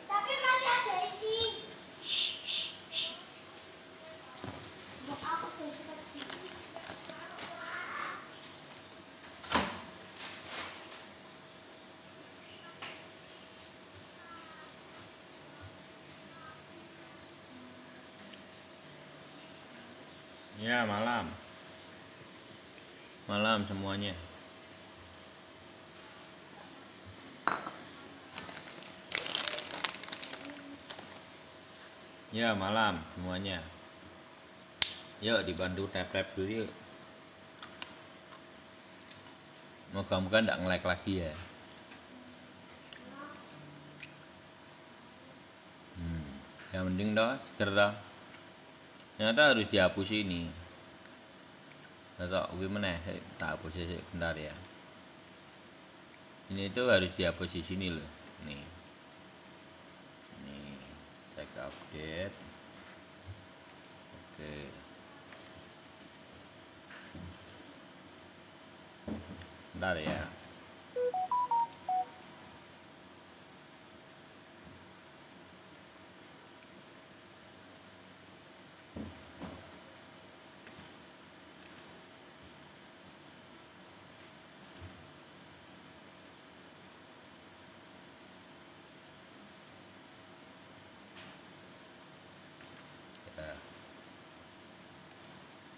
Tapi masih ada isi. Aku tuh seperti Ya, malam. Malam semuanya. Ya, malam semuanya. Yuk dibantu tap-tap dulu yuk. Moga-moga nggak nge-lag lagi ya. Yang penting dah, seger dah. Ternyata harus dihapus ini. Atau gimana? Tak hapus sih bentar ya. Ini tuh harus dihapus di sini loh. Nih. Nih, cek update. Oke. Bentar ya.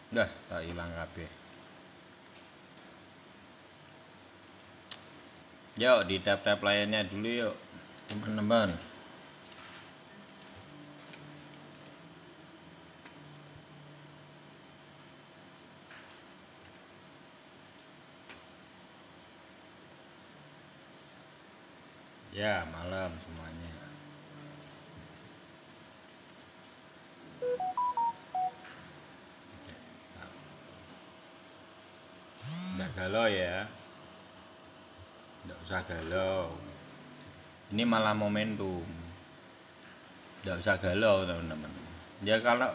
Dah, tak hilang kabeh. Yuk di tap-tap layarnya dulu yuk, teman-teman. Ya, malam semuanya. Nggak galau ya. Nggak usah galau. Ini malah momentum. Nggak usah galau teman-teman. Ya kalau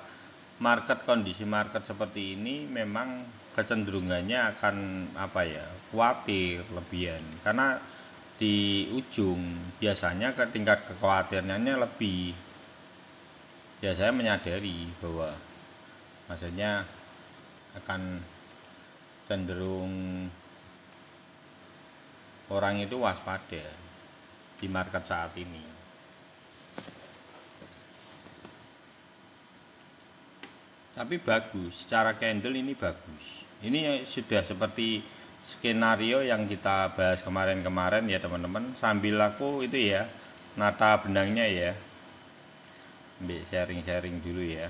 kondisi market seperti ini memang kecenderungannya akan khawatir lebihan. Karena di ujung biasanya tingkat kekhawatirannya lebih. Ya saya menyadari bahwa maksudnya akan cenderung orang itu waspada di market saat ini. Tapi bagus, secara candle ini bagus. Ini sudah seperti skenario yang kita bahas kemarin-kemarin ya teman-teman. Sambil aku itu ya nata benangnya ya, ambil sharing-sharing dulu ya.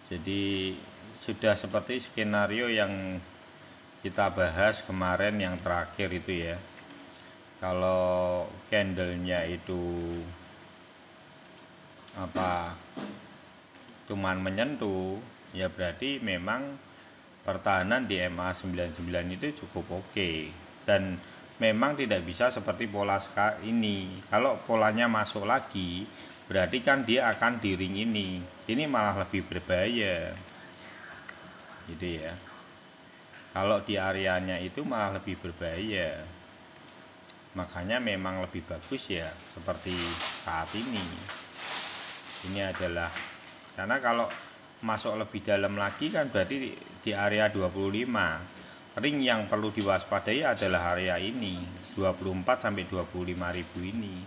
Jadi sudah seperti skenario yang kita bahas kemarin yang terakhir itu ya. Kalau candlenya itu cuman menyentuh, ya berarti memang pertahanan di MA99 itu cukup oke. Dan memang tidak bisa seperti pola ini. Kalau polanya masuk lagi, berarti kan dia akan di ring ini. Ini malah lebih berbahaya. Gitu ya. Kalau di areanya itu malah lebih berbahaya. Makanya memang lebih bagus ya seperti saat ini. Ini adalah karena kalau masuk lebih dalam lagi kan berarti di area 25. Ring yang perlu diwaspadai adalah area ini 24 sampai 25.000 ini.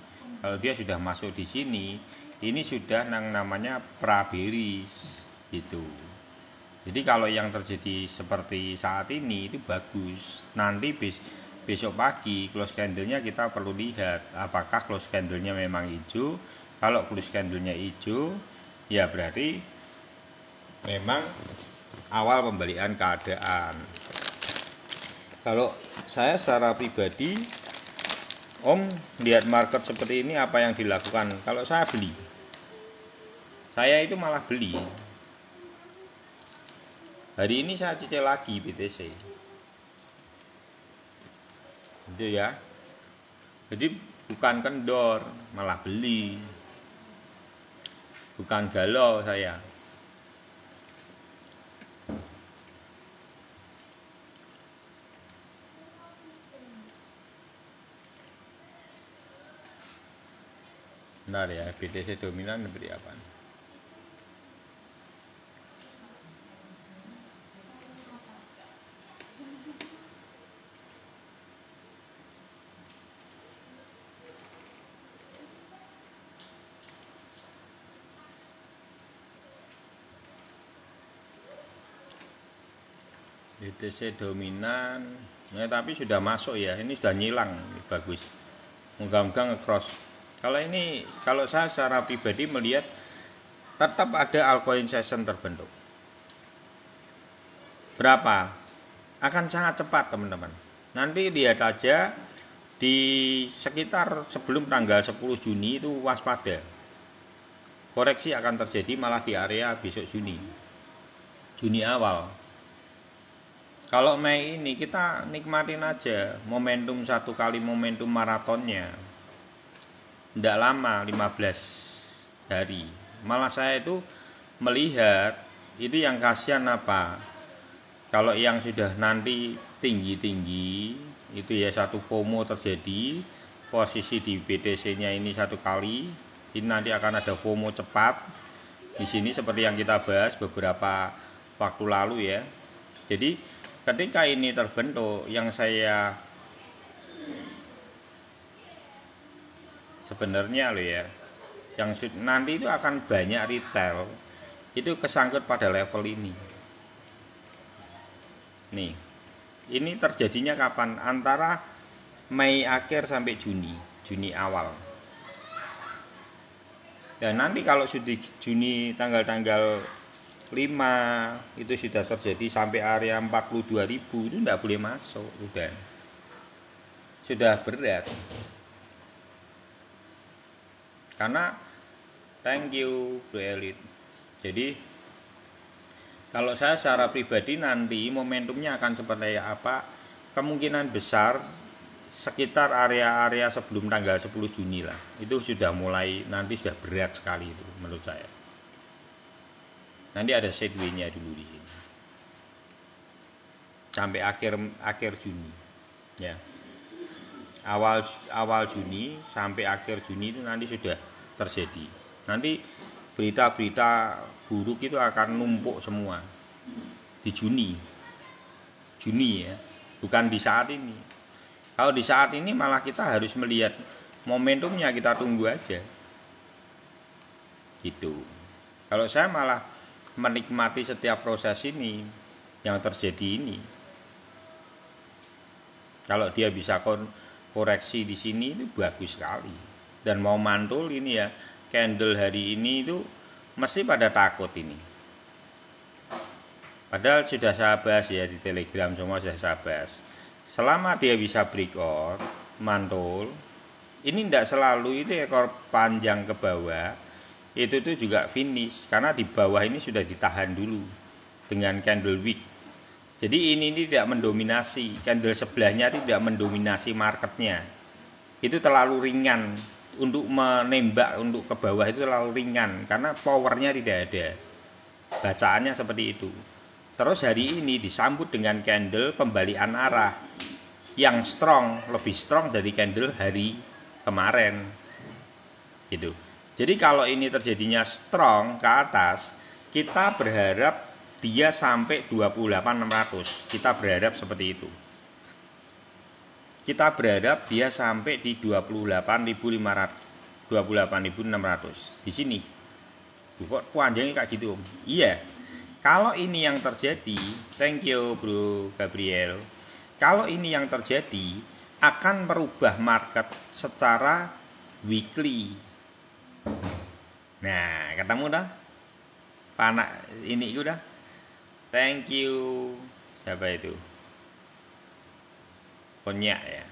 Kalau dia sudah masuk di sini, ini sudah namanya pra-bearish gitu. Jadi kalau yang terjadi seperti saat ini itu bagus. Nanti besok pagi close candlenya kita perlu lihat apakah close candlenya memang hijau. Kalau close candlenya hijau, ya berarti memang awal pembalikan keadaan. Kalau saya secara pribadi, Om lihat market seperti ini apa yang dilakukan? Kalau saya beli, saya itu malah beli. Hari ini saya cicil lagi BTC, gitu ya. Jadi bukan kendor, malah beli. Bukan galau saya. Bentar ya, BTC dominan beri apa? BTC dominan, ya, tapi sudah masuk ya, ini sudah nyilang, bagus. Moga-moga nge-cross. Kalau saya secara pribadi melihat tetap ada altcoin session terbentuk. Berapa? Akan sangat cepat teman-teman. Nanti lihat aja di sekitar sebelum tanggal 10 Juni itu waspada. Koreksi akan terjadi malah di area besok Juni awal. Kalau Mei ini kita nikmatin aja momentum satu kali momentum maratonnya. Tidak lama 15 hari. Malah saya itu melihat itu yang kasihan apa? Kalau yang sudah nanti tinggi-tinggi itu ya satu FOMO terjadi, posisi di BTC-nya ini satu kali, ini nanti akan ada FOMO cepat. Di sini seperti yang kita bahas beberapa waktu lalu ya. Jadi ketika ini terbentuk, yang saya sebenarnya loh ya, yang nanti itu akan banyak retail itu kesangkut pada level ini. Nih, ini terjadinya kapan? Antara Mei akhir sampai Juni awal. Dan nanti kalau sudah Juni tanggal 5 itu sudah terjadi sampai area 42.000 itu tidak boleh masuk, sudah berat. Karena thank you Bro Elit. Jadi kalau saya secara pribadi nanti momentumnya akan seperti apa? Kemungkinan besar sekitar area-area sebelum tanggal 10 Juni lah. Itu sudah mulai nanti sudah berat sekali itu menurut saya. Nanti ada sideway-nya dulu di sini. Sampai akhir Juni. Ya. Awal Juni sampai akhir Juni itu nanti sudah terjadi. Nanti berita-berita buruk itu akan numpuk semua di Juni ya, bukan di saat ini. Kalau di saat ini malah kita harus melihat momentumnya, kita tunggu aja gitu. Kalau saya malah menikmati setiap proses ini yang terjadi ini. Kalau dia bisa koreksi di sini itu bagus sekali. Dan mau mantul ini ya, candle hari ini itu mesti pada takut ini. Padahal sudah saya bahas ya di Telegram, semua sudah saya bahas. Selama dia bisa breakout, mantul, ini tidak selalu itu ekor panjang ke bawah, itu tuh juga finish. Karena di bawah ini sudah ditahan dulu dengan candle wick. Jadi ini tidak mendominasi, candle sebelahnya tidak mendominasi marketnya. Itu terlalu ringan untuk menembak untuk ke bawah, itu terlalu ringan karena powernya tidak ada. Bacaannya seperti itu. Terus hari ini disambut dengan candle pembalikan arah yang strong, lebih strong dari candle hari kemarin. Gitu. Jadi kalau ini terjadinya strong ke atas, kita berharap dia sampai 28.600. Kita berharap seperti itu. Kita berharap dia sampai di 28.500, 28.600 di sini. Kok panjangnya kayak gitu Om? Iya. Kalau ini yang terjadi, thank you Bro Gabriel. Kalau ini yang terjadi akan merubah market secara weekly. Nah, ketemu dah. Panak ini udah. Thank you. Siapa itu? Konyak ya.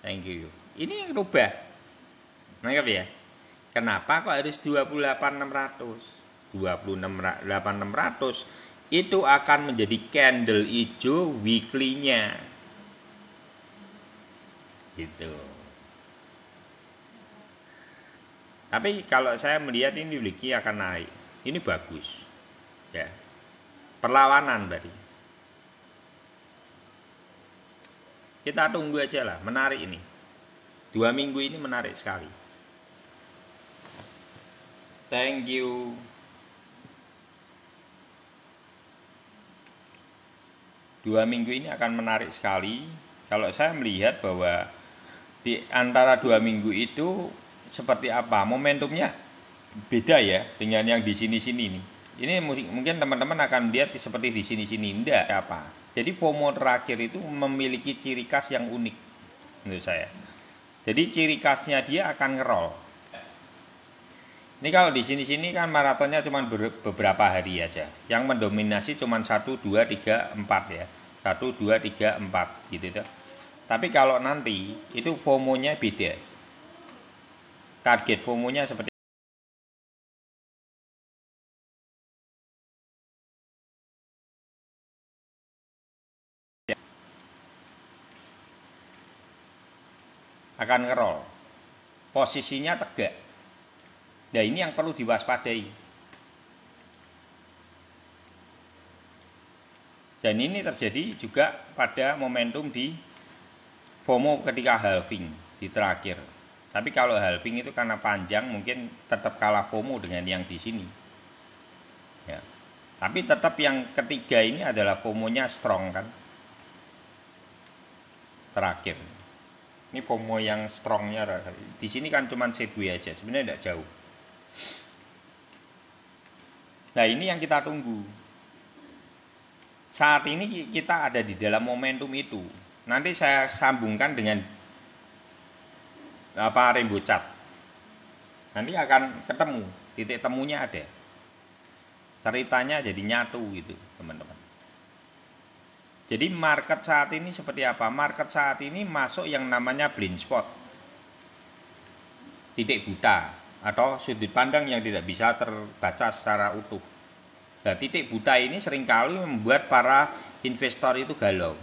Thank you. Ini rubah. Nangkap ya? Kenapa kok harus 28.600? 28.600 itu akan menjadi candle hijau weekly-nya. Gitu. Tapi kalau saya melihat ini Bliki akan naik, ini bagus, ya. Perlawanan berarti. Kita tunggu aja lah, menarik ini. 2 minggu ini menarik sekali. Thank you. Dua minggu ini akan menarik sekali. Kalau saya melihat bahwa di antara 2 minggu itu seperti apa momentumnya beda ya dengan yang di sini-sini nih. Ini mungkin teman-teman akan lihat seperti di sini-sini, enggak apa. Jadi FOMO terakhir itu memiliki ciri khas yang unik menurut saya. Jadi ciri khasnya dia akan ngerol. Ini kalau di sini-sini kan maratonnya cuma beberapa hari aja. Yang mendominasi cuma 1 2 3 4 ya. 1 2 3 4 gitu tuh. Tapi kalau nanti itu FOMO-nya beda. Target FOMO-nya seperti akan ngerol. Posisinya tegak. Nah, ini yang perlu diwaspadai. Dan ini terjadi juga pada momentum di FOMO ketika halving di terakhir. Tapi kalau halving itu karena panjang mungkin tetap kalah FOMO dengan yang di sini. Ya. Tapi tetap yang ketiga ini adalah FOMO-nya strong kan. Terakhir. Ini FOMO yang strongnya di sini kan cuma sideways aja, sebenarnya tidak jauh. Nah, ini yang kita tunggu. Saat ini kita ada di dalam momentum itu. Nanti saya sambungkan dengan rainbow chart. Nanti akan ketemu, titik temunya ada. Ceritanya jadi nyatu gitu, teman-teman. Jadi market saat ini seperti apa? Market saat ini masuk yang namanya blind spot. Titik buta atau sudut pandang yang tidak bisa terbaca secara utuh. Nah, titik buta ini seringkali membuat para investor itu galau.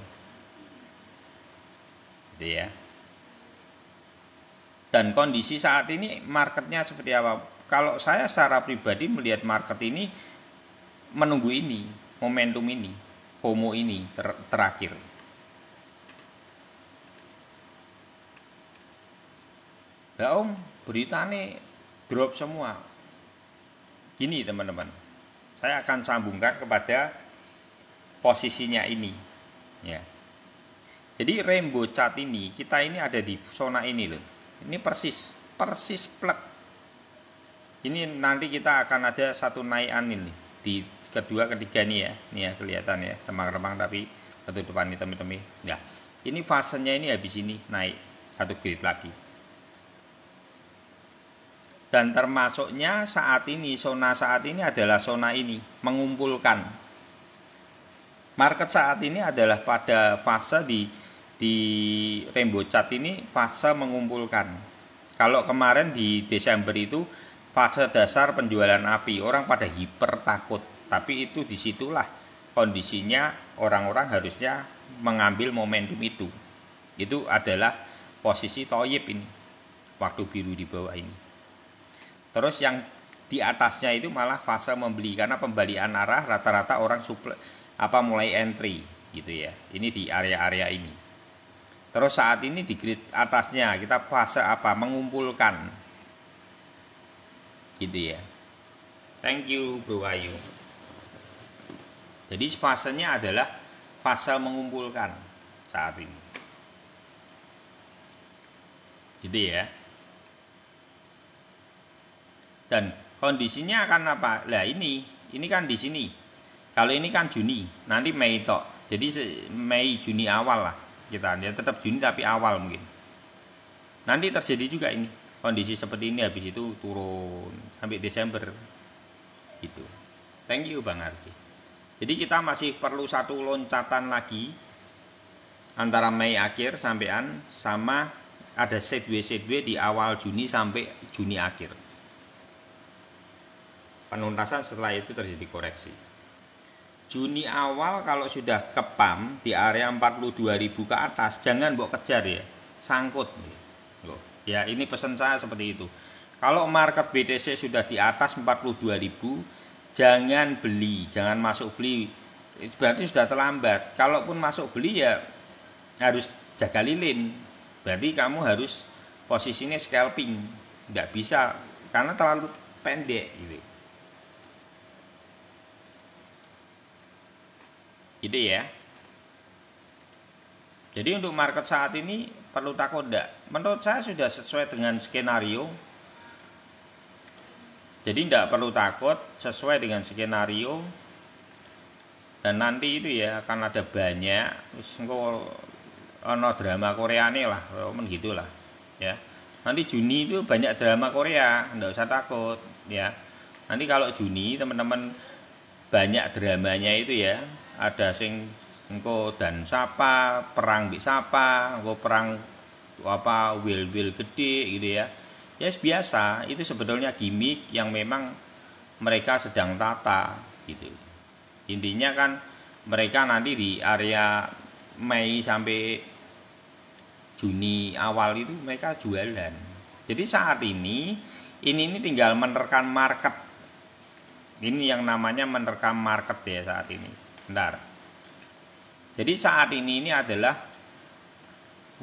Gitu ya. Dan kondisi saat ini marketnya seperti apa? Kalau saya secara pribadi melihat market ini menunggu ini, momentum ini, FOMO ini terakhir. Nah, beritanya drop semua. Gini teman-teman, saya akan sambungkan kepada posisinya ini. Ya. Jadi rainbow chart ini, kita ini ada di zona ini loh. Ini persis plek. Ini nanti kita akan ada satu naikan ini di kedua ketiga nih ya. Nih ya kelihatan ya, remang-remang tapi ketutupan hitam-hitam. Ya. Ini fasenya ini habis ini naik satu grid lagi. Dan termasuknya saat ini, zona saat ini adalah zona ini, mengumpulkan. Market saat ini adalah pada fase di rainbow chart ini fase mengumpulkan. Kalau kemarin di Desember itu fase dasar penjualan api, orang pada hiper takut. Tapi itu disitulah kondisinya orang-orang harusnya mengambil momentum itu. Itu adalah posisi toyib ini, waktu biru di bawah ini. Terus yang di atasnya itu malah fase membeli karena pembalian arah rata-rata orang mulai entry gitu ya. Ini di area-area ini. Terus saat ini di grid atasnya kita fase mengumpulkan. Gitu ya. Thank you Bro Ayu. Jadi fasenya adalah fase mengumpulkan saat ini. Gitu ya. Dan kondisinya akan apa? Lah ini kan di sini. Kalau ini kan Juni, nanti Mei tok. Jadi Mei Juni awal lah kita. Dia tetap Juni tapi awal mungkin. Nanti terjadi juga ini. Kondisi seperti ini habis itu turun sampai Desember. Gitu. Thank you Bang Arji. Jadi kita masih perlu satu loncatan lagi antara Mei akhir sampean sama ada sideways di awal Juni sampai Juni akhir. Penuntasan setelah itu terjadi koreksi. Juni awal kalau sudah kepam di area 42.000 ke atas, jangan mbok kejar ya, sangkut. Loh, ya ini pesan saya seperti itu. Kalau market BTC sudah di atas 42.000, jangan beli, jangan masuk beli. Berarti sudah terlambat. Kalaupun masuk beli ya harus jaga lilin. Berarti kamu harus posisinya scalping. Nggak bisa karena terlalu pendek gitu. Gitu ya. Jadi untuk market saat ini perlu takut enggak? Menurut saya sudah sesuai dengan skenario. Jadi tidak perlu takut, sesuai dengan skenario. Dan nanti itu ya akan ada banyak ono drama Korea nih lah, gitulah ya. Nanti Juni itu banyak drama Korea, tidak usah takut ya. Nanti kalau Juni teman-teman banyak dramanya itu ya, ada sing engko dan sapa, perang di sapa, engko perang apa wil gede gitu ya. Ya biasa, itu sebetulnya gimmick yang memang mereka sedang tata gitu. Intinya kan mereka nanti di area Mei sampai Juni awal itu mereka jualan. Jadi saat ini tinggal menerkam market. Ini yang namanya menerkam market ya saat ini. Bentar. Jadi saat ini adalah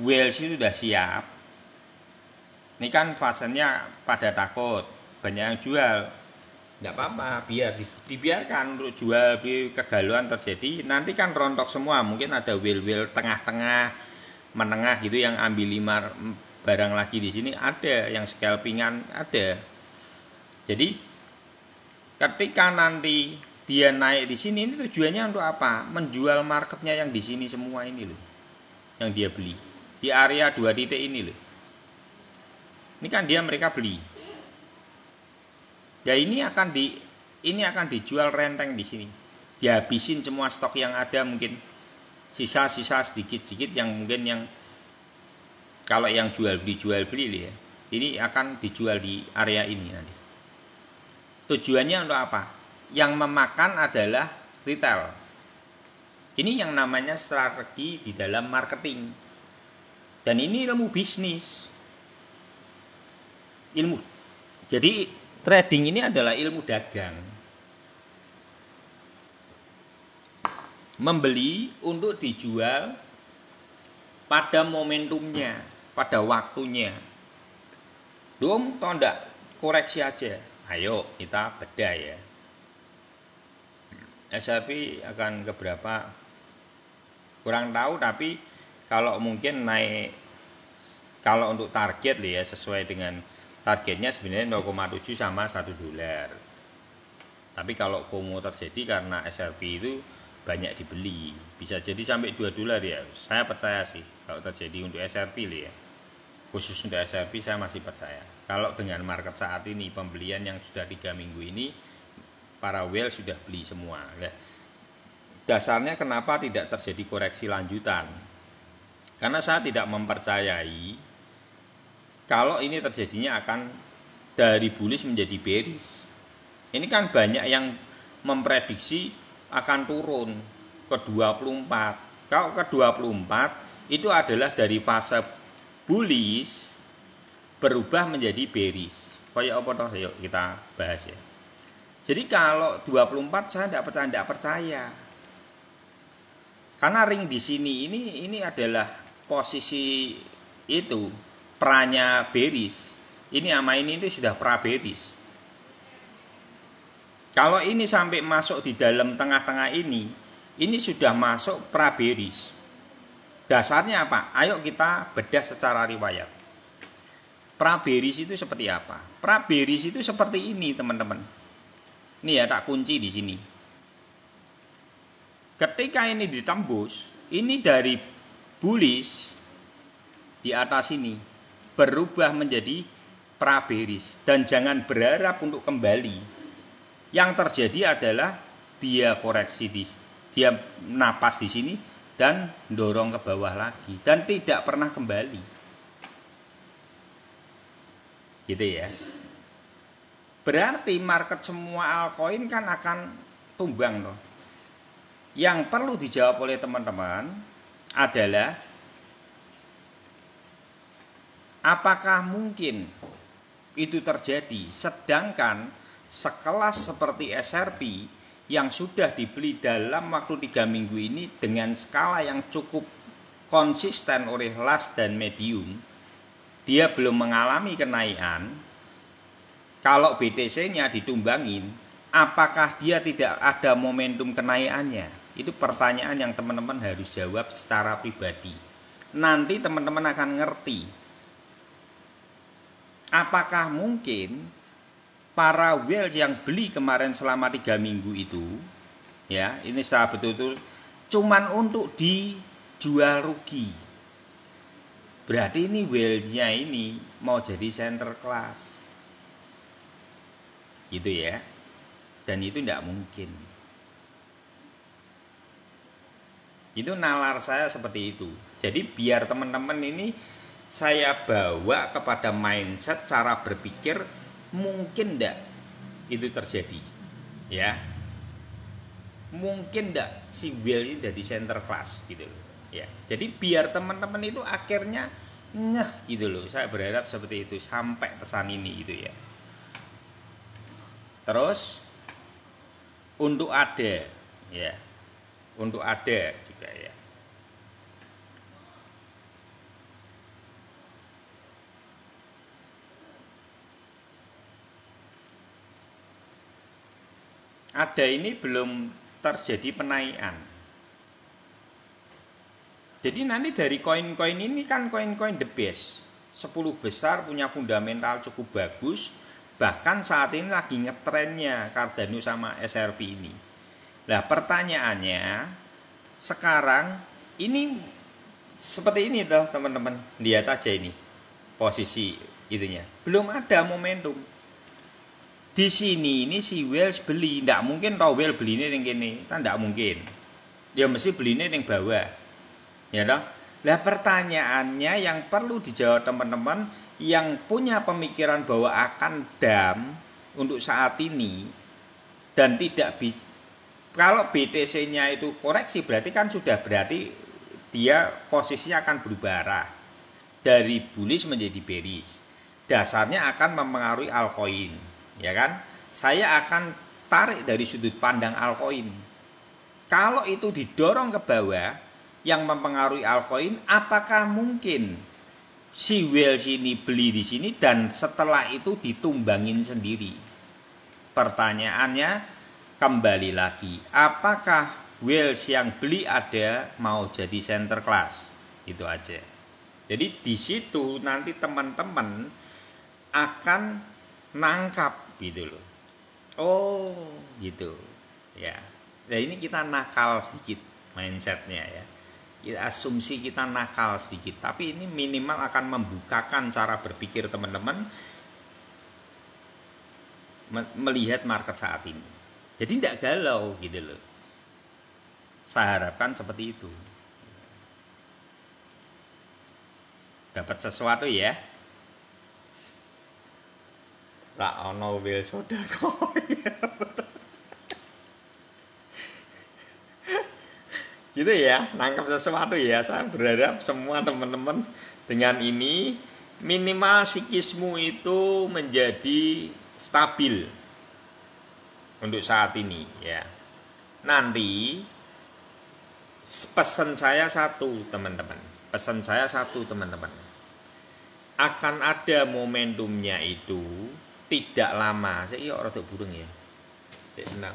whales itu sudah siap. Ini kan fasenya pada takut, banyak yang jual. Tidak apa-apa, dibiarkan untuk jual, kegalauan terjadi. Nanti kan rontok semua, mungkin ada whale tengah-tengah, menengah gitu yang ambil 5 barang lagi di sini ada, yang scalpingan ada. Jadi ketika nanti dia naik di sini, ini tujuannya untuk apa? Menjual marketnya yang di sini semua ini loh, yang dia beli di area 2 titik ini loh. Ini kan mereka beli. Ya ini akan dijual renteng di sini. Dihabisin semua stok yang ada, mungkin sisa-sisa sedikit-sedikit yang mungkin yang kalau yang jual beli ya. Ini akan dijual di area ini nanti. Tujuannya untuk apa? Yang memakan adalah retail. Ini yang namanya strategi di dalam marketing. Dan ini ilmu bisnis. Jadi trading ini adalah ilmu dagang. Membeli untuk dijual pada momentumnya, pada waktunya. Dom toh enggak, koreksi aja. Ayo kita bedah ya. SRP akan keberapa kurang tahu, tapi kalau mungkin naik, kalau untuk target ya sesuai dengan targetnya sebenarnya 0,7 sama $1. Tapi kalau FOMO terjadi karena SRP itu banyak dibeli, bisa jadi sampai $2 ya. Saya percaya sih kalau terjadi untuk SRP ya. Khusus untuk SRP saya masih percaya. Kalau dengan market saat ini, pembelian yang sudah 3 minggu ini, para whale sudah beli semua. Nah, dasarnya kenapa tidak terjadi koreksi lanjutan? Karena saya tidak mempercayai kalau ini terjadinya akan dari bullish menjadi bearish. Ini kan banyak yang memprediksi akan turun ke 24. Kalau ke 24 itu adalah dari fase bullish berubah menjadi bearish. Kayak apa toh? Yuk kita bahas ya. Jadi kalau 24 saya tidak percaya. Karena ring di sini ini adalah posisi itu pranya bearish. Ini sama ini itu sudah pra bearish. Kalau ini sampai masuk di dalam tengah-tengah ini sudah masuk pra bearish. Dasarnya apa? Ayo kita bedah secara riwayat. Pra bearish itu seperti apa? Pra bearish itu seperti ini, teman-teman. Ini ya tak kunci di sini. Ketika ini ditembus, ini dari bullish di atas ini berubah menjadi pra bearish, dan jangan berharap untuk kembali. Yang terjadi adalah dia koreksi dia napas di sini dan dorong ke bawah lagi dan tidak pernah kembali. Gitu ya. Berarti market semua altcoin kan akan tumbang loh. Yang perlu dijawab oleh teman-teman adalah apakah mungkin itu terjadi. Sedangkan sekelas seperti SRP yang sudah dibeli dalam waktu 3 minggu ini dengan skala yang cukup konsisten oleh last dan medium, dia belum mengalami kenaikan. Kalau BTC-nya ditumbangin, apakah dia tidak ada momentum kenaikannya? Itu pertanyaan yang teman-teman harus jawab secara pribadi. Nanti teman-teman akan ngerti apakah mungkin para whale yang beli kemarin selama 3 minggu itu, ya, ini secara betul-betul cuman untuk dijual rugi. Berarti ini whale-nya ini mau jadi center class, gitu ya. Dan itu tidak mungkin. Itu nalar saya seperti itu. Jadi biar teman-teman ini saya bawa kepada mindset cara berpikir, mungkin enggak itu terjadi, ya. Mungkin enggak si whale ini jadi center class gitu loh, ya. Jadi biar teman-teman itu akhirnya ngeh gitu loh. Saya berharap seperti itu sampai pesan ini gitu ya. Terus untuk ada, ya, untuk ada juga ya. Ada ini belum terjadi penaikan. Jadi nanti dari koin-koin ini kan koin-koin the best, 10 besar punya fundamental cukup bagus. Bahkan saat ini lagi ngetrennya Cardano sama SRP ini. Nah pertanyaannya sekarang ini seperti ini toh teman-teman. Lihat aja ini posisi itunya. Belum ada momentum. Di sini ini si Wells beli, ndak mungkin tau Wells beli ini yang gini, kan ndak mungkin. Dia mesti beli ini yang bawah, ya toh. Nah pertanyaannya yang perlu dijawab teman-teman yang punya pemikiran bahwa akan dam untuk saat ini dan tidak bisa. Kalau BTC-nya itu koreksi berarti kan sudah berarti dia posisinya akan berubah arah dari bullish menjadi bearish. Dasarnya akan mempengaruhi altcoin, ya kan? Saya akan tarik dari sudut pandang altcoin. Kalau itu didorong ke bawah yang mempengaruhi altcoin, apakah mungkin si whales ini beli di sini dan setelah itu ditumbangin sendiri? Pertanyaannya kembali lagi, apakah whales yang beli ada mau jadi center class? Itu aja. Jadi di situ nanti teman-teman akan nangkap gitu loh. Oh, gitu. Ya. Nah, ini kita nakal sedikit mindsetnya ya. Asumsi kita nakal sedikit, tapi ini minimal akan membukakan cara berpikir teman-teman melihat market saat ini. Jadi tidak galau gitu loh. Saya harapkan seperti itu. Dapat sesuatu ya. Lah ono wil soda kok. Gitu ya, nangkap sesuatu ya. Saya berharap semua teman-teman dengan ini minimal psikismu itu menjadi stabil untuk saat ini ya. Nanti pesan saya satu teman-teman. Pesan saya satu teman-teman. Akan ada momentumnya itu tidak lama. Saya iya rada burung ya. Senang.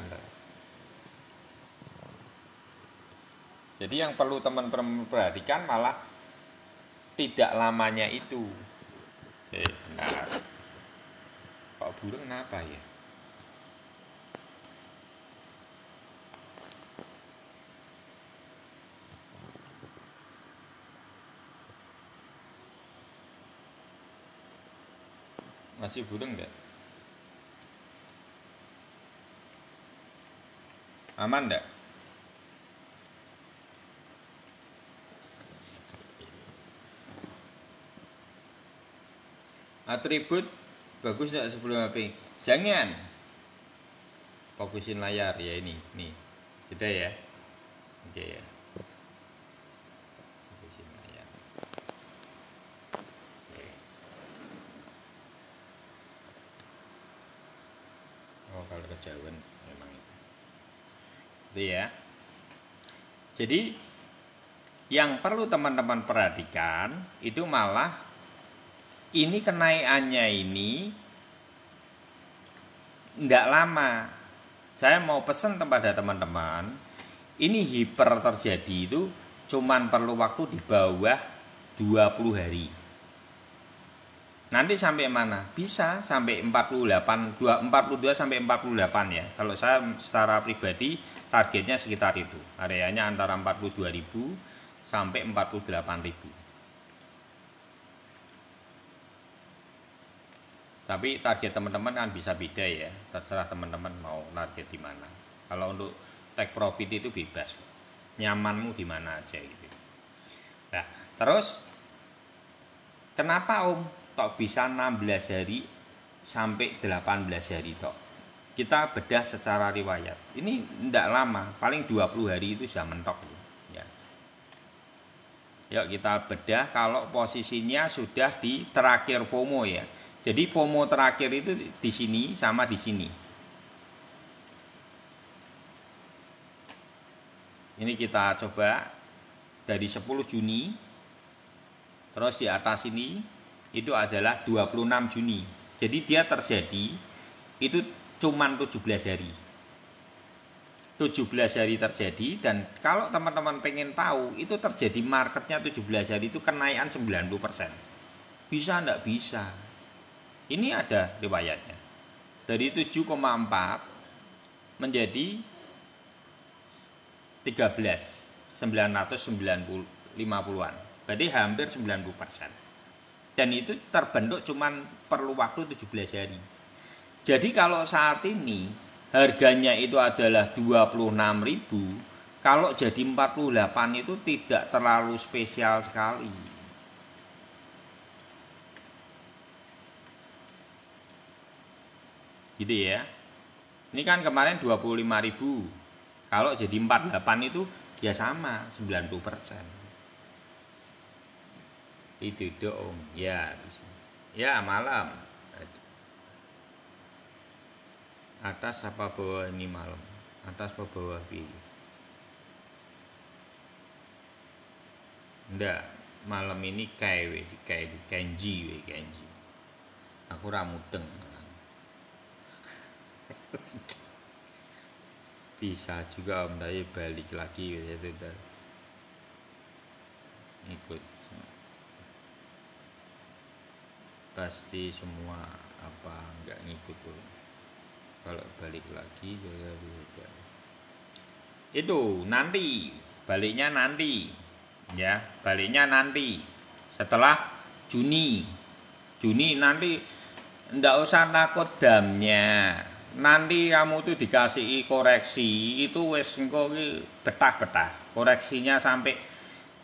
Jadi yang perlu teman-teman perhatikan malah tidak lamanya itu. Benar. Kok burung kenapa ya? Masih burung enggak? Aman enggak? Atribut bagus enggak sebelum HP? Jangan. Fokusin layar ya ini. Nih. Sudah ya. Oke ya. Fokusin layar. Oke. kejauhan memang itu ya. Jadi yang perlu teman-teman perhatikan itu malah ini kenaikannya ini tidak lama. Saya mau pesan kepada teman-teman, ini hiper terjadi itu cuman perlu waktu di bawah 20 hari. Nanti sampai mana? Bisa sampai 48, 42 sampai 48 ya. Kalau saya secara pribadi targetnya sekitar itu. Areanya antara 42.000 sampai 48.000. Tapi target teman-teman kan bisa beda ya. Terserah teman-teman mau target di mana. Kalau untuk take profit itu bebas. Nyamanmu di mana aja gitu. Nah, terus kenapa Om tok bisa 16 hari sampai 18 hari tok? Kita bedah secara riwayat. Ini tidak lama, paling 20 hari itu sudah mentok ya. Yuk kita bedah kalau posisinya sudah di terakhir FOMO ya. Jadi FOMO terakhir itu di sini sama di sini. Ini kita coba dari 10 Juni. Terus di atas ini itu adalah 26 Juni. Jadi dia terjadi itu cuman 17 hari. 17 hari terjadi, dan kalau teman-teman pengen tahu itu terjadi marketnya 17 hari itu kenaikan 90%. Bisa enggak? Bisa. Ini ada riwayatnya. Dari 7,4 menjadi 13.950-an. Berarti hampir 90%. Dan itu terbentuk cuman perlu waktu 17 hari. Jadi kalau saat ini harganya itu adalah 26.000, kalau jadi 48 itu tidak terlalu spesial sekali. Gitu ya. Ini kan kemarin 25.000. Kalau jadi 48 itu ya sama 90%. Itu dong. Ya. Ya, malam. Atas apa bawah ini malam? Atas apa bawah pilih? Enggak, malam ini kayak kenji. Aku ramudeng. Bisa juga Om, tapi balik lagi itu ikut. Pasti semua apa enggak ngikut tuh. Kalau balik lagi itu nanti baliknya nanti ya, baliknya nanti setelah Juni nanti. Ndak usah takut damnya, nanti kamu tuh dikasih koreksi itu wes engko betah koreksinya sampai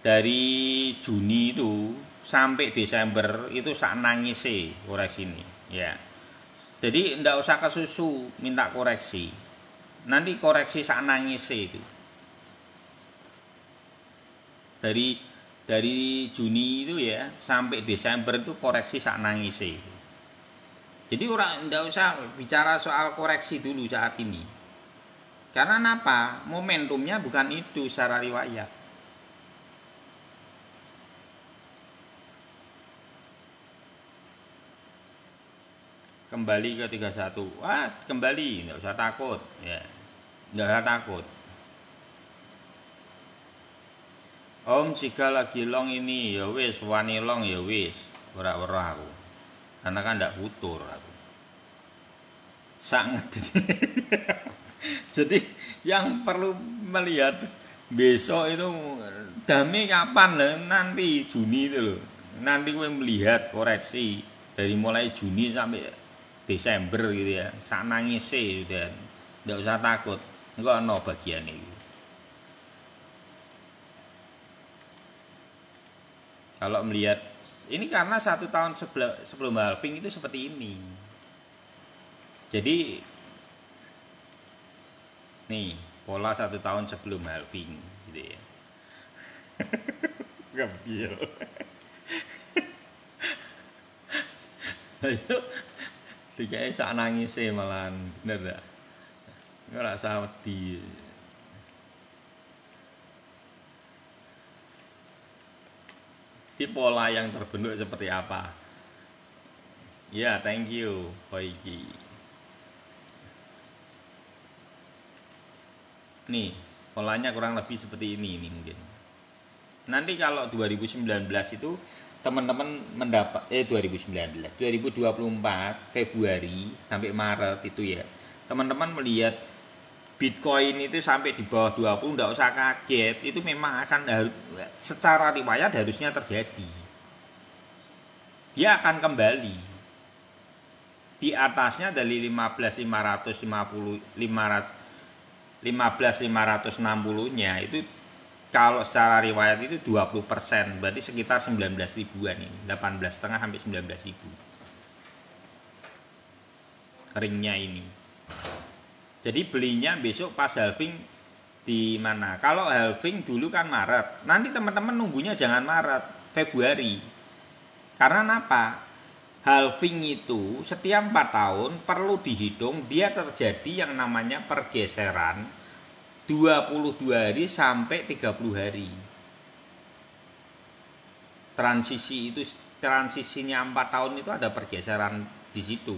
dari Juni itu sampai Desember itu sak nangise koreksi ini ya. Jadi ndak usah kesusu minta koreksi. Nanti koreksi sak nangise itu. Dari Juni itu ya sampai Desember itu koreksi sak nangise. Jadi orang ndak usah bicara soal koreksi dulu saat ini. Karena apa? Momentumnya bukan itu secara riwayat. Kembali ke 31. Wah, kembali, enggak usah takut ya. Enggak usah takut. Om jika lagi long ini ya wis, wani long ya wis, ora aku. Karena kan ndak futur aku. Sangat. Jadi yang perlu melihat besok itu dame kapan loh, nanti Juni itu loh. Nanti gue melihat koreksi dari mulai Juni sampai Desember gitu ya, sak nangise udah, nggak usah takut, enggak ono bagian ini. Kalau melihat ini karena 1 tahun sebelum halving itu seperti ini. Jadi nih pola 1 tahun sebelum halving gitu ya. Gambil. Ayo dikai sak nangise malahan, bener dah. Ora Saudi. Di pola yang terbentuk seperti apa? Ya, thank you, Koiki. Nih, polanya kurang lebih seperti ini mungkin. Nanti kalau 2019 itu teman-teman mendapat 2019, 2024 Februari sampai Maret itu ya. Teman-teman melihat Bitcoin itu sampai di bawah 20, enggak usah kaget, itu memang akan secara riwayat harusnya terjadi. Dia akan kembali. Di atasnya dari 15.560-nya itu kalau secara riwayat itu 20%, berarti sekitar 19 ribuan ini, 18,5 sampai 19 ribu ringnya ini. Jadi belinya besok pas halving di mana? Kalau halving dulu kan Maret, nanti teman-teman nunggunya jangan Maret, Februari. Karena apa? Halving itu setiap 4 tahun perlu dihitung dia terjadi yang namanya pergeseran 22 hari sampai 30 hari. Transisinya 4 tahun itu ada pergeseran di situ.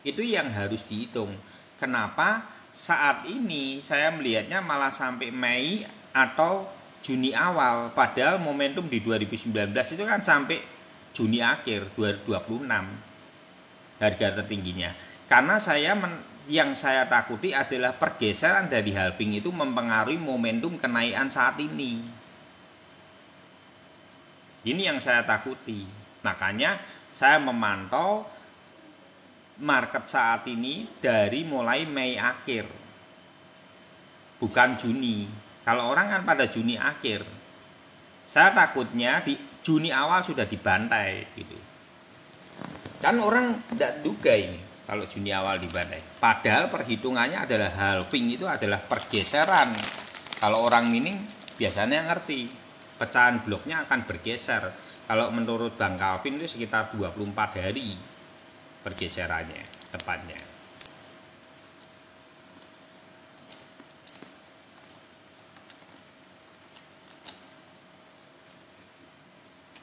Itu yang harus dihitung. Kenapa saat ini saya melihatnya malah sampai Mei atau Juni awal, padahal momentum di 2019 itu kan sampai Juni akhir 2026 harga tertingginya. Karena yang saya takuti adalah pergeseran dari halving itu mempengaruhi momentum kenaikan saat ini. Ini yang saya takuti. Makanya saya memantau market saat ini dari mulai Mei akhir, bukan Juni. Kalau orang kan pada Juni akhir, saya takutnya di Juni awal sudah dibantai gitu. Kan orang tidak duga ini kalau Juni awal dibantai. Padahal perhitungannya adalah halving itu adalah pergeseran. Kalau orang mining biasanya ngerti, pecahan bloknya akan bergeser. Kalau menurut Bang Calvin itu sekitar 24 hari pergeserannya tepatnya.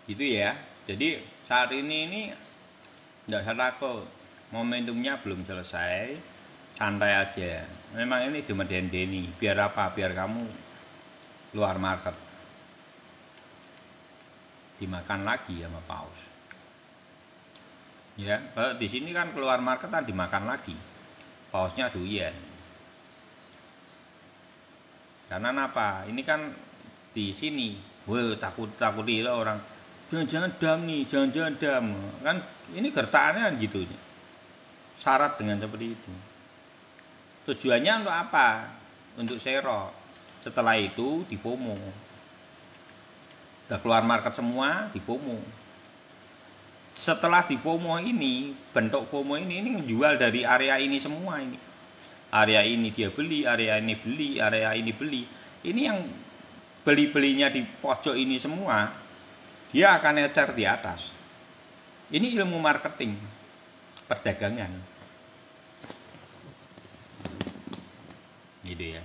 Gitu ya. Jadi saat ini tidak usah takut, momentumnya belum selesai, santai aja. Memang ini cuma deni. Biar apa? Biar kamu luar market dimakan lagi sama paus. Ya, kalau di sini kan keluar market kan dimakan lagi, pausnya doyan. Karena apa? Ini kan di sini, takut orang. Jangan dam nih, jangan dam. Kan ini gertakannya kan gitu. Syarat dengan seperti itu. Tujuannya untuk apa? Untuk sero. Setelah itu di FOMO. Udah keluar market semua, di FOMO. Setelah di FOMO ini, bentuk FOMO ini menjual dari area ini semua ini. Area ini dia beli, area ini beli, area ini beli. Ini yang beli-belinya di pojok ini semua, dia akan ecer di atas. Ini ilmu marketing, perdagangan. Gitu ya.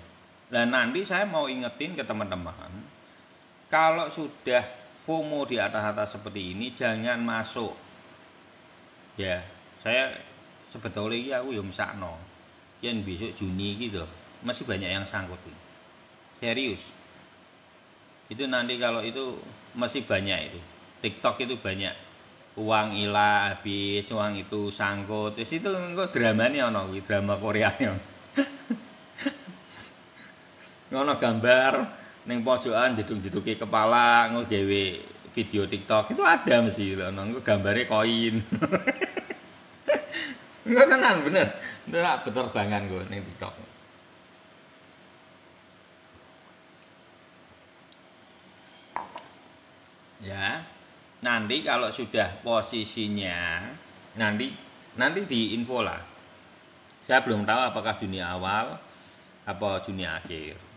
Dan nanti saya mau ingetin ke teman-teman, kalau sudah FOMO di atas-atas seperti ini jangan masuk. Ya, saya sebetulnya aku ya mesakno. Yang besok Juni gitu, masih banyak yang sangkut. Serius. Itu nanti kalau itu masih banyak itu. TikTok itu banyak uang hilang habis, uang itu sangkut. Terus itu kok dramanya ono, drama Koreanya. Ngono gambar ning pojokan jeduk-jeduke kepala nggawe video TikTok itu ada mesti ono gambare koin. Enggak tenan bener. Itu beterbangan gue ning TikTok. Ya. Nanti kalau sudah posisinya nanti di info lah. Saya belum tahu apakah Juni awal apa Juni akhir.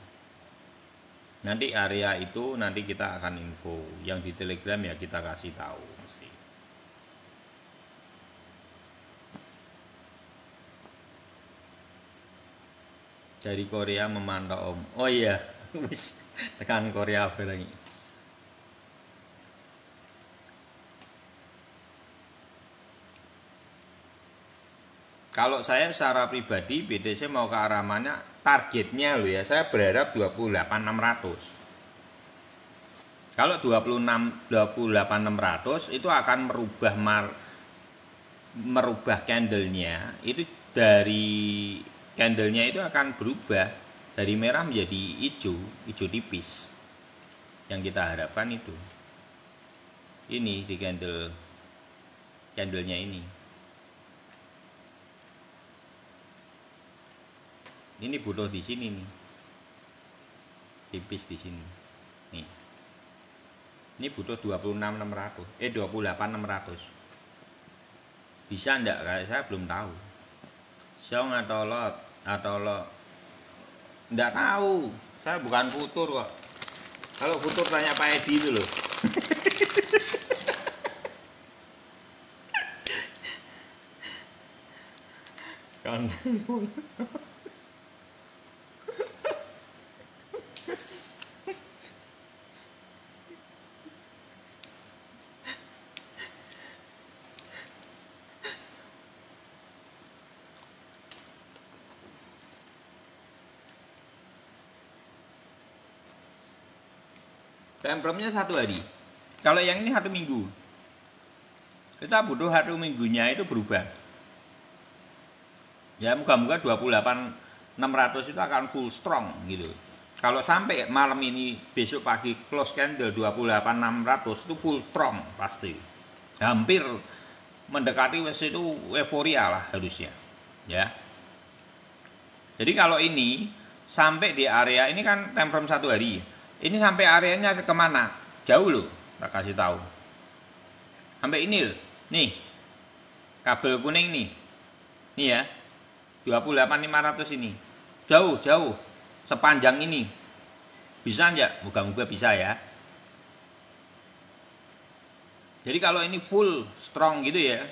Nanti area itu nanti kita akan info. Yang di Telegram ya kita kasih tahu mesti. Dari Korea memantau Om. Oh iya, wis tekan Korea bareng. Kalau saya secara pribadi BTC mau ke arah mana targetnya loh ya, saya berharap 28.600. Kalau 28.600 itu akan merubah candlenya itu, dari candlenya itu akan berubah dari merah menjadi hijau tipis. Yang kita harapkan itu. Ini di candlenya ini. Ini butuh di sini nih. Tipis di sini. Nih. Ini butuh 28.600. Bisa enggak? Kayak saya belum tahu. Song atau lot enggak tahu. Saya bukan futur kok. Kalau futur tanya Pak Edi itu loh. Kan time frame-nya 1 hari. Kalau yang ini 1 minggu. Kita butuh 1 minggunya itu berubah. Ya moga-moga 28.600 itu akan full strong gitu. Kalau sampai malam ini besok pagi close candle 28.600 itu full strong pasti. Hampir mendekati itu euforia lah harusnya. Ya. Jadi kalau ini sampai di area ini kan time frame 1 hari. Ini sampai areanya kemana? Jauh loh, tak kasih tahu. Sampai ini loh, nih kabel kuning nih ya, 28.500 ini, jauh sepanjang ini. Bisa enggak? Moga-moga bisa ya. Jadi kalau ini full strong gitu ya,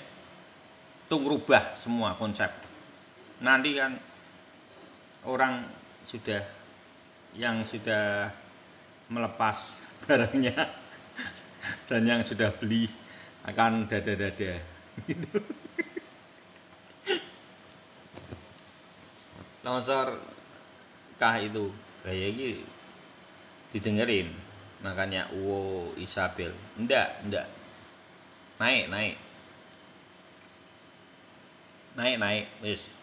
itu merubah semua konsep. Nanti kan orang yang sudah melepas barangnya dan yang sudah beli akan dada-dada gitu. Longsor kah itu kayak gini didengerin, makanya Isabel enggak naik wis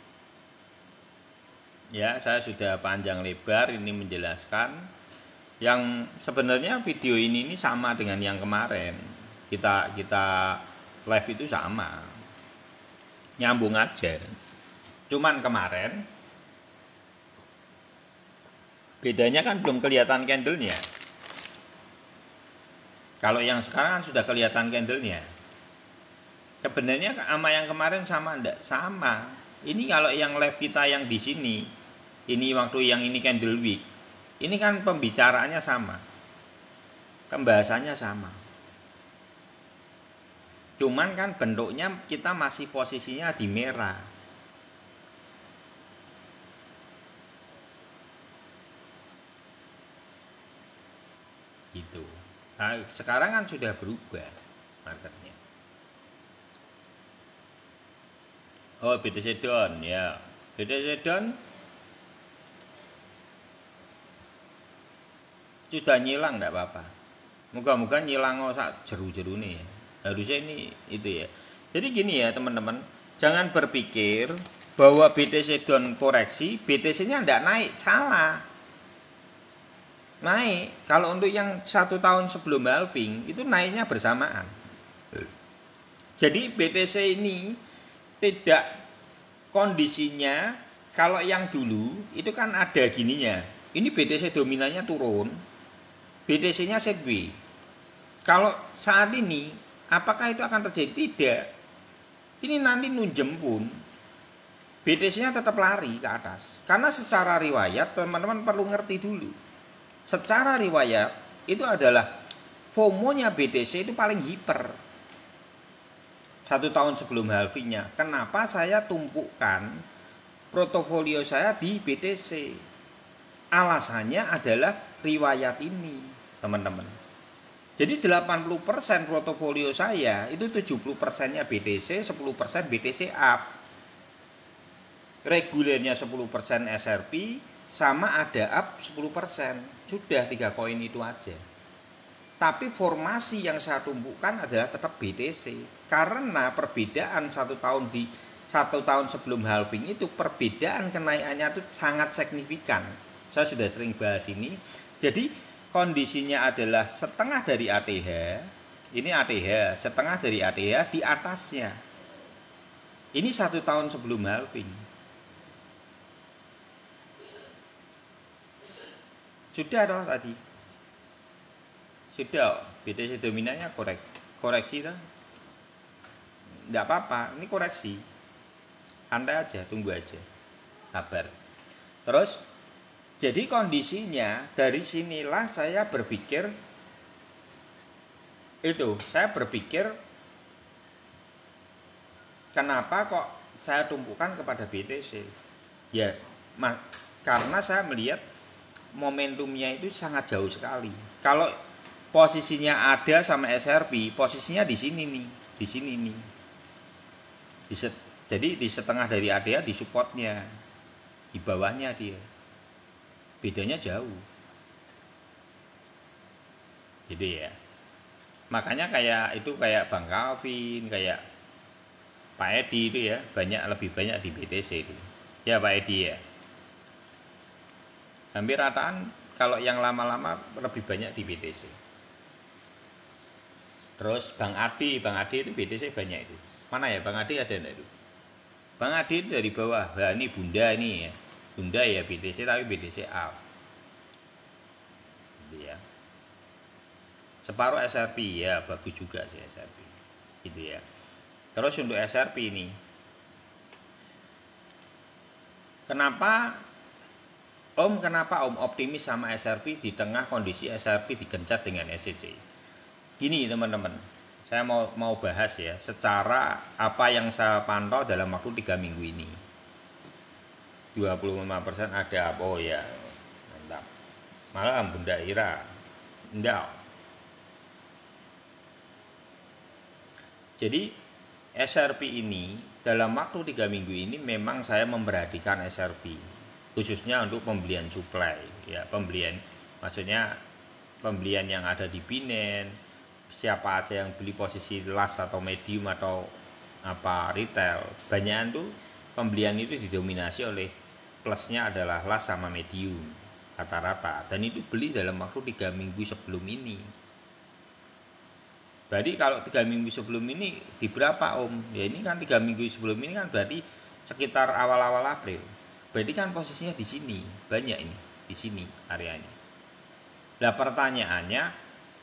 ya. Saya sudah panjang lebar ini menjelaskan. Yang sebenarnya video ini sama dengan yang kemarin kita live itu sama, nyambung aja. Cuman kemarin bedanya kan belum kelihatan candlenya. Kalau yang sekarang kan sudah kelihatan candlenya. Sebenarnya sama yang kemarin sama enggak? Sama. Ini kalau yang live kita yang di sini, ini waktu yang ini candle week. Ini kan pembicaraannya sama, pembahasannya sama. Cuman kan bentuknya kita masih posisinya di merah. Gitu. Nah, sekarang kan sudah berubah marketnya. Oh, BTC down ya. BTC down sudah nyilang enggak apa-apa. Moga-moga nyilang sak jeru-jeru nih ya. Harusnya ini itu ya. Jadi gini ya teman-teman, jangan berpikir bahwa BTC down koreksi, BTC-nya enggak naik, salah. Naik. Kalau untuk yang 1 tahun sebelum halving itu naiknya bersamaan. Jadi BTC ini tidak kondisinya kalau yang dulu itu kan ada gininya. Ini BTC dominannya turun, BTC-nya sideways. Kalau saat ini, apakah itu akan terjadi? Tidak. Ini nanti nunjem pun, BTC-nya tetap lari ke atas. Karena secara riwayat, teman-teman perlu ngerti dulu. Secara riwayat, itu adalah FOMO-nya BTC itu paling hiper. 1 tahun sebelum halvingnya. Kenapa saya tumpukan portofolio saya di BTC. Alasannya adalah riwayat ini, teman-teman. Jadi 80% portofolio saya itu 70%-nya BTC, 10% BTC up. Regulernya 10% SRP, sama ada up 10%. Sudah 3 koin itu aja. Tapi formasi yang saya tumbuhkan adalah tetap BTC. Karena perbedaan 1 tahun sebelum halving itu, perbedaan kenaikannya itu sangat signifikan. Saya sudah sering bahas ini. Jadi kondisinya adalah setengah dari ATH. Ini ATH, setengah dari ATH di atasnya. Ini 1 tahun sebelum halving. Sudah toh tadi. Sudah, BTC dominannya koreksi toh. Enggak apa-apa, ini koreksi. Santai aja, tunggu aja. Sabar. Terus jadi kondisinya dari sinilah saya berpikir kenapa kok saya tumpukan kepada BTC? Ya, karena saya melihat momentumnya itu sangat jauh sekali. Kalau posisinya ada sama SRP, posisinya di sini nih, di sini nih. Jadi di setengah dari ADA di supportnya, di bawahnya dia. Bedanya jauh. Gitu ya. Makanya kayak Bang Calvin, kayak Pak Edi itu ya, lebih banyak di BTC itu. Ya Pak Edi ya. Hampir rataan kalau yang lama-lama lebih banyak di BTC. Terus Bang Adi itu BTC banyak itu. Mana ya Bang Adi ada enggak itu? Bang Adi itu dari bawah. Nah, ini Bunda ini ya. Bunda ya BTC tapi BTC up. Gitu ya. Separuh SRP ya bagus juga sih SRP. Gitu ya. Terus untuk SRP ini. Kenapa Om optimis sama SRP di tengah kondisi SRP digencat dengan SCC? Gini teman-teman, saya mau bahas ya secara apa yang saya pantau dalam waktu 3 minggu ini. 25% ada, oh ya mantap. Malah Bunda Ira enggak. Jadi SRP ini dalam waktu 3 minggu ini memang saya memperhatikan SRP khususnya untuk pembelian supply ya, maksudnya pembelian yang ada di Binance, siapa aja yang beli posisi last atau medium atau apa retail, banyakan tuh pembelian itu didominasi oleh plusnya adalah last sama medium rata-rata, dan itu beli dalam waktu 3 minggu sebelum ini. Berarti kalau 3 minggu sebelum ini di berapa Om? Ya ini kan 3 minggu sebelum ini kan berarti sekitar awal-awal April. Berarti kan posisinya di sini, banyak ini, di sini areanya. Nah pertanyaannya,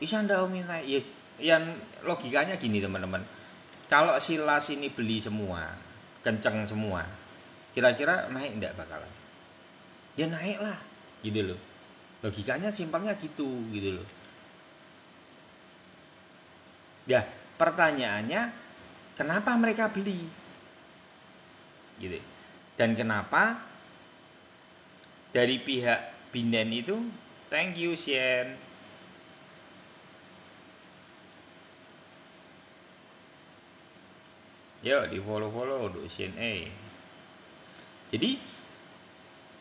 bisa ndak Om naik? Ya, yang logikanya gini teman-teman. Kalau si las ini beli semua, kenceng semua, kira-kira naik ndak bakalan? Ya naik lah, gitu loh. Logikanya simpelnya gitu loh. Ya, pertanyaannya kenapa mereka beli? Gitu. Dan kenapa dari pihak Binance itu, thank you Sien. Yuk di follow untuk Sien Jadi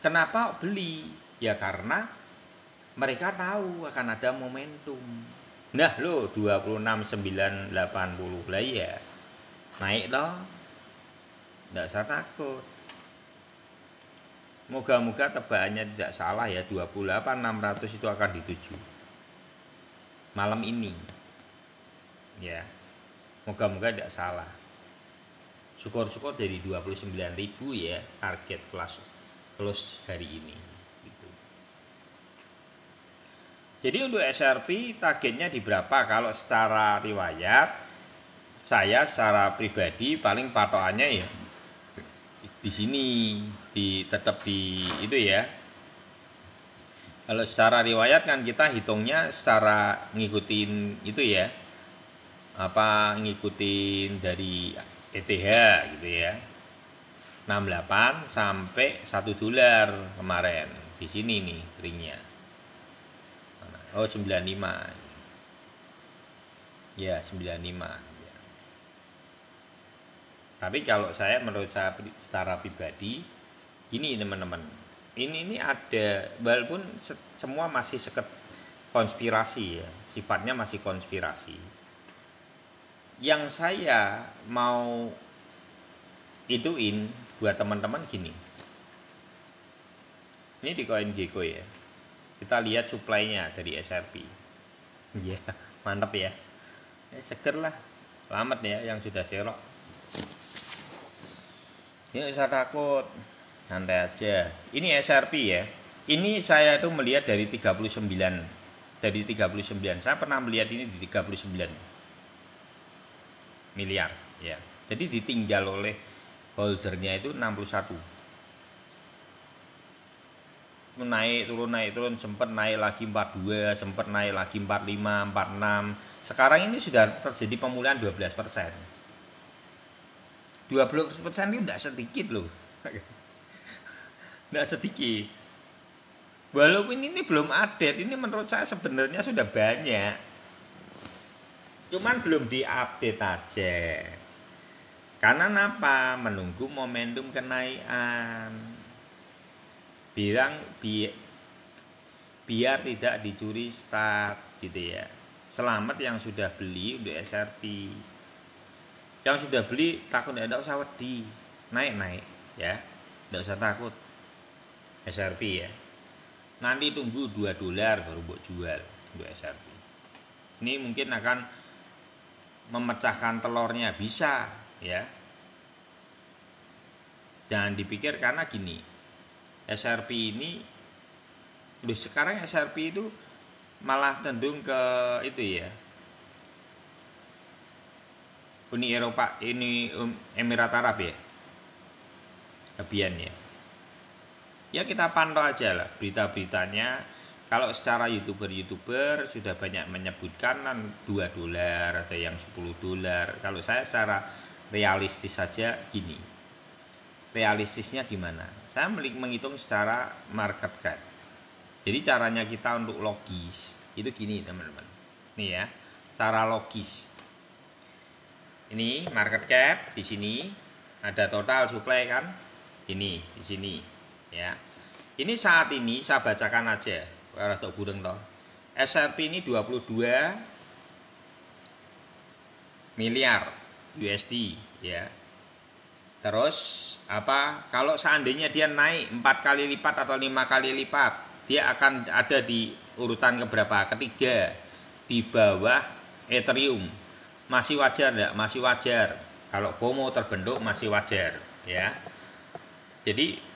kenapa beli? Ya karena mereka tahu akan ada momentum. Nah lo 26.980 lah ya. Naik loh. Enggak usah takut. Moga-moga tebakannya tidak salah ya, 28.600 itu akan dituju malam ini. Ya. Moga-moga tidak salah. Syukur-syukur dari 29.000 ya target close hari ini. Jadi untuk SRP targetnya di berapa? Kalau secara riwayat saya secara pribadi paling patokannya ya di sini, tetap di itu ya. Kalau secara riwayat kan kita hitungnya secara ngikutin itu ya. Ngikutin dari ETH gitu ya. 68 sampai $1 kemarin. Di sini nih ringnya. Oh 95. Ya 95. Ya. Tapi kalau menurut saya secara pribadi gini teman-teman. Ini ada, walaupun semua masih konspirasi ya, sifatnya masih konspirasi. Yang saya mau ituin buat teman-teman gini. Ini di CoinGecko ya. Kita lihat supply-nya dari SRP. Iya, mantap ya. Seger lah. Selamat ya yang sudah serok. Ini usah takut. Santai aja. Ini SRP ya. Ini saya tuh melihat dari 39. Dari 39. Saya pernah melihat ini di 39 miliar ya. Jadi ditinggal oleh holdernya itu 61. Naik turun, sempat naik lagi 42, sempat naik lagi 45, 46. Sekarang ini sudah terjadi pemulihan 12%. 20% itu tidak sedikit loh. Tidak sedikit. Walaupun ini belum update, ini menurut saya sebenarnya sudah banyak. Cuman belum diupdate aja. Karena apa? Menunggu momentum kenaikan. Biar tidak dicuri start gitu ya. Selamat yang sudah beli untuk SRP. Yang sudah beli takut tidak usah wedi. Naik ya. Tidak usah takut. SRP ya. Nanti tunggu $2 baru buat jual untuk SRP. Ini mungkin akan memecahkan telurnya, bisa ya. Jangan dipikir karena gini. SRP ini sekarang SRP itu malah cenderung ke itu ya. Uni Eropa, ini Emirat Arab ya. Kebian ya. Ya kita pantau aja lah berita-beritanya. Kalau secara YouTuber sudah banyak menyebutkan $2, ada yang $10. Kalau saya secara realistis saja gini. Realistisnya gimana? Saya menghitung secara market cap. Jadi caranya kita untuk logis itu gini teman-teman. Nih ya, cara logis. Ini market cap di sini ada total supply kan? Ini di sini. Ya, ini saat ini saya bacakan aja, kalau tak burung toh. SRP ini 22 miliar USD ya. Terus apa? Kalau seandainya dia naik 4 kali lipat atau 5 kali lipat, dia akan ada di urutan keberapa? Ketiga di bawah Ethereum. Masih wajar enggak? Masih wajar. Kalau FOMO terbentuk masih wajar ya. Jadi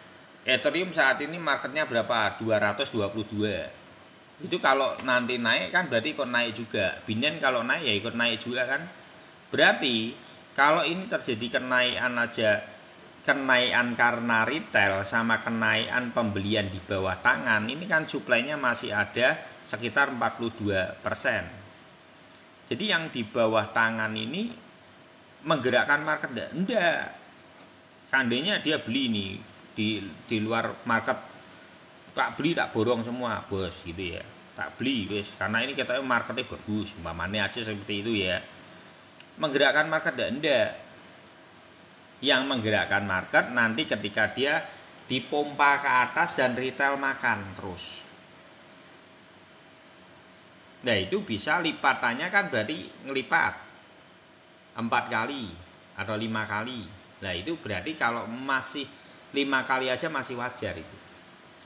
Ethereum saat ini marketnya berapa? 222. Itu kalau nanti naik kan berarti ikut naik juga. Binance kalau naik ya ikut naik juga kan. Berarti kalau ini terjadi kenaikan karena retail sama kenaikan pembelian di bawah tangan, ini kan supply-nya masih ada sekitar 42%. Jadi yang di bawah tangan ini menggerakkan market enggak. Seandainya dia beli nih di luar market, tak beli tak borong semua bos gitu ya, tak beli wes karena ini katanya marketnya bagus, umpamanya aja seperti itu ya. Menggerakkan market enggak. Yang menggerakkan market nanti ketika dia dipompa ke atas dan retail makan terus. Nah itu bisa lipatannya kan berarti ngelipat 4 kali atau 5 kali. Nah itu berarti kalau masih 5 kali aja masih wajar itu.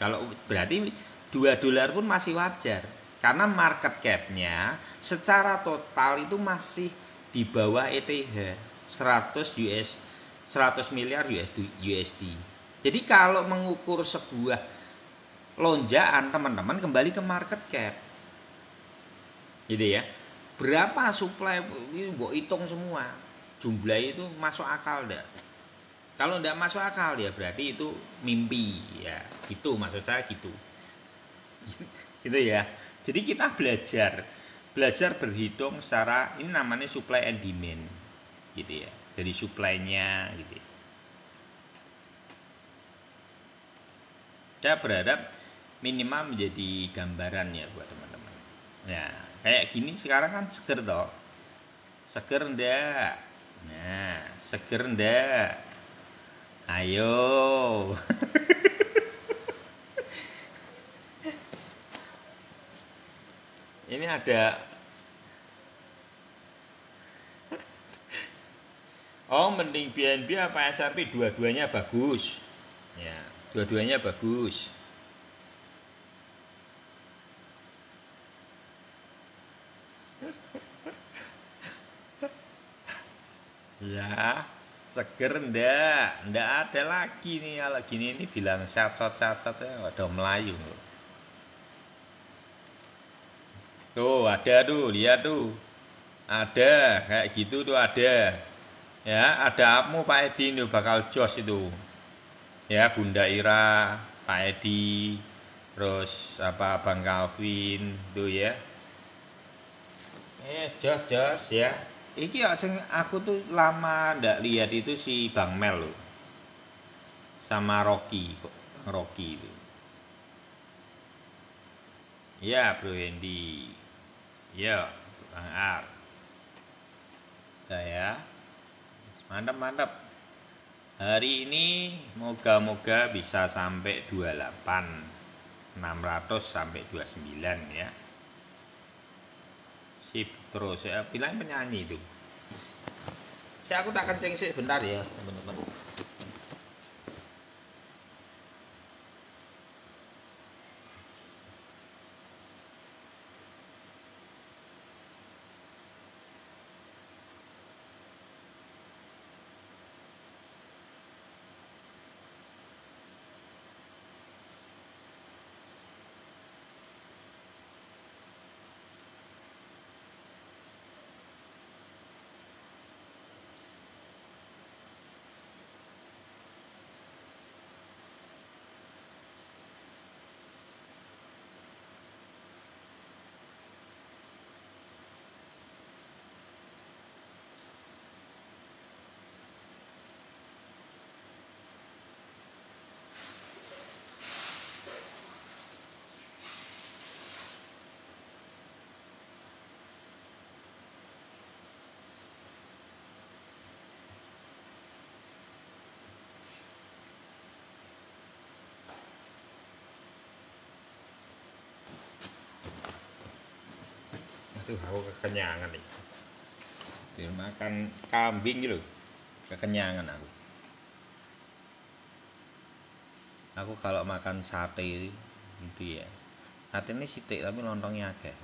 Kalau berarti $2 pun masih wajar. Karena market cap-nya secara total itu masih di bawah ETH 100 miliar USD. Jadi kalau mengukur sebuah lonjakan teman-teman kembali ke market cap. Gitu ya. Berapa supply ini mbok hitung semua. Jumlah itu masuk akal enggak? Kalau tidak masuk akal ya berarti itu mimpi ya, gitu maksud saya gitu. Gitu ya. Jadi kita belajar berhitung secara ini namanya supply and demand gitu ya. Jadi supply-nya gitu. Ya. Saya berharap minimal menjadi gambaran ya buat teman-teman. Nah, kayak gini sekarang kan seger toh. Seger ndak? Nah, seger ndak? Ayo. Ini ada. Oh, mending BNB apa SRP? Dua-duanya bagus. Ya, dua-duanya bagus. Ya, seger ndak? Ndak ada lagi nih kalau gini ini bilang sat-sat ya udah Melayu. Tuh, ada tuh, lihat tuh. Ada kayak gitu tuh ada. Ya, ada apmu Pak Edi itu bakal jos itu. Ya, Bunda Ira, Pak Edi, terus apa Bang Calvin tuh ya. Jos ya. Iki ya sing aku tuh lama ndak lihat itu si Bang Mel loh. Sama Rocky kok. Rocky itu. Ya, Bro Hendy. Ya, Bang Ar. Saya mantap. Hari ini moga-moga bisa sampai 28 600 sampai 29 ya. Sip, terus saya bilang penyanyi itu. Aku tak kencing sih bentar ya, teman-teman. Aduh, aku kekenyangan nih. Makan kambing gitu. Kekenyangan aku. Aku kalau makan sate itu ya. Sate ini sithik tapi lontongnya agak.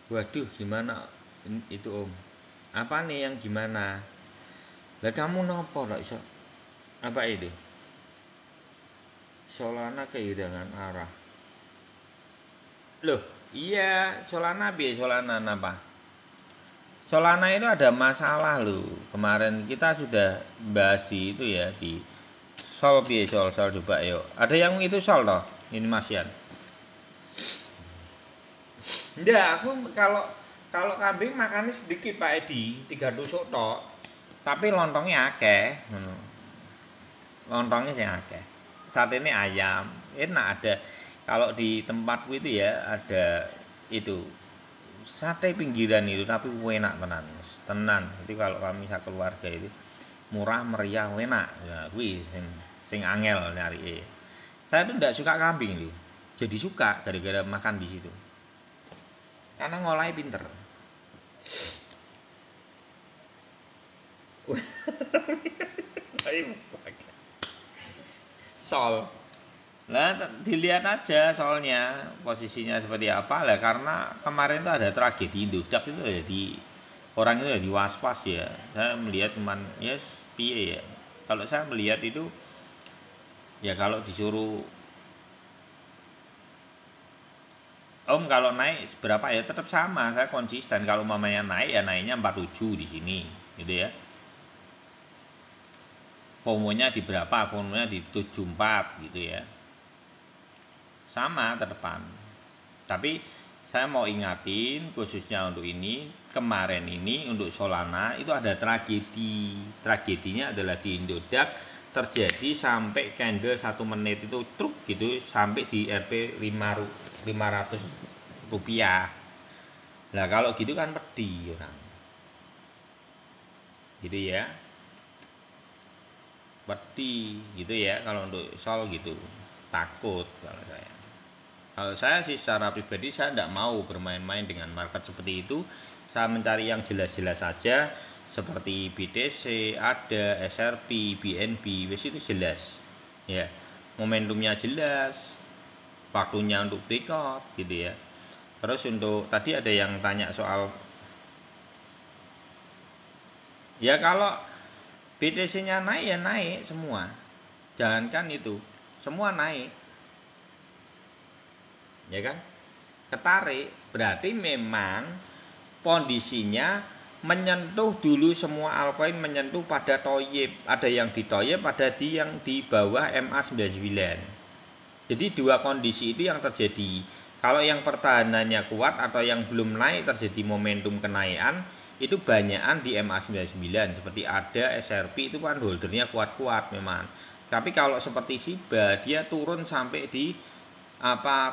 Waduh, gimana itu Om? Apa nih yang gimana? Lah kamu nopo lah iso? Apa itu? Solana kehilangan arah. Loh, iya, Solana apa? Solana itu ada masalah loh. Kemarin kita sudah bahas di itu ya di Sol coba yuk. Ada yang itu Sol toh? Ini Masian. Enggak, aku kalau kambing makannya sedikit Pak Edi, 3 tusuk tok. Tapi lontongnya akeh, lontongnya sih akeh. Saat ini ayam, enak ada. Kalau di tempatku itu ya ada itu sate pinggiran itu tapi enak tenan. Itu kalau kami keluarga itu murah meriah enak. Ya, kuwi sing angel nyari. Saya tuh tidak suka kambing loh. Jadi suka gara-gara makan di situ. Karena ngolahnya pinter. Sol. Lah dilihat aja soalnya posisinya seperti apa lah karena kemarin tuh ada tragedi Indodax itu ya di orang itu ya di was-was ya. Saya melihat cuman ya piye ya. Kalau saya melihat itu ya kalau disuruh Om kalau naik berapa ya tetap sama, saya konsisten kalau mamanya naik ya naiknya 47 di sini gitu ya. Pomonya di berapa? Pomonya di 74 gitu ya. Sama terdepan. Tapi saya mau ingatin khususnya untuk ini, kemarin ini untuk Solana itu ada tragedi. Tragedinya adalah di Indodax terjadi sampai candle 1 menit itu truk gitu sampai di RP 500 rupiah. Nah kalau gitu kan pedih orang gitu ya, pedih gitu ya kalau untuk sol gitu, takut kalau saya sih secara pribadi saya tidak mau bermain-main dengan market seperti itu. Saya mencari yang jelas-jelas saja seperti BTC, ADA, SRP, BNB, wes itu jelas ya, momentumnya jelas, waktunya untuk breakout gitu ya. Terus untuk tadi ada yang tanya soal ya kalau BTC-nya naik ya naik semua, jangankan itu, semua naik ya kan, ketarik berarti memang kondisinya menyentuh dulu semua altcoin, menyentuh pada toyib, ada yang di toyib, ada di yang di bawah MA99. Jadi dua kondisi itu yang terjadi. Kalau yang pertahanannya kuat atau yang belum naik terjadi momentum kenaikan, itu banyakan di MA99 seperti ada SRP itu kan holdernya kuat-kuat memang. Tapi kalau seperti SIBA dia turun sampai di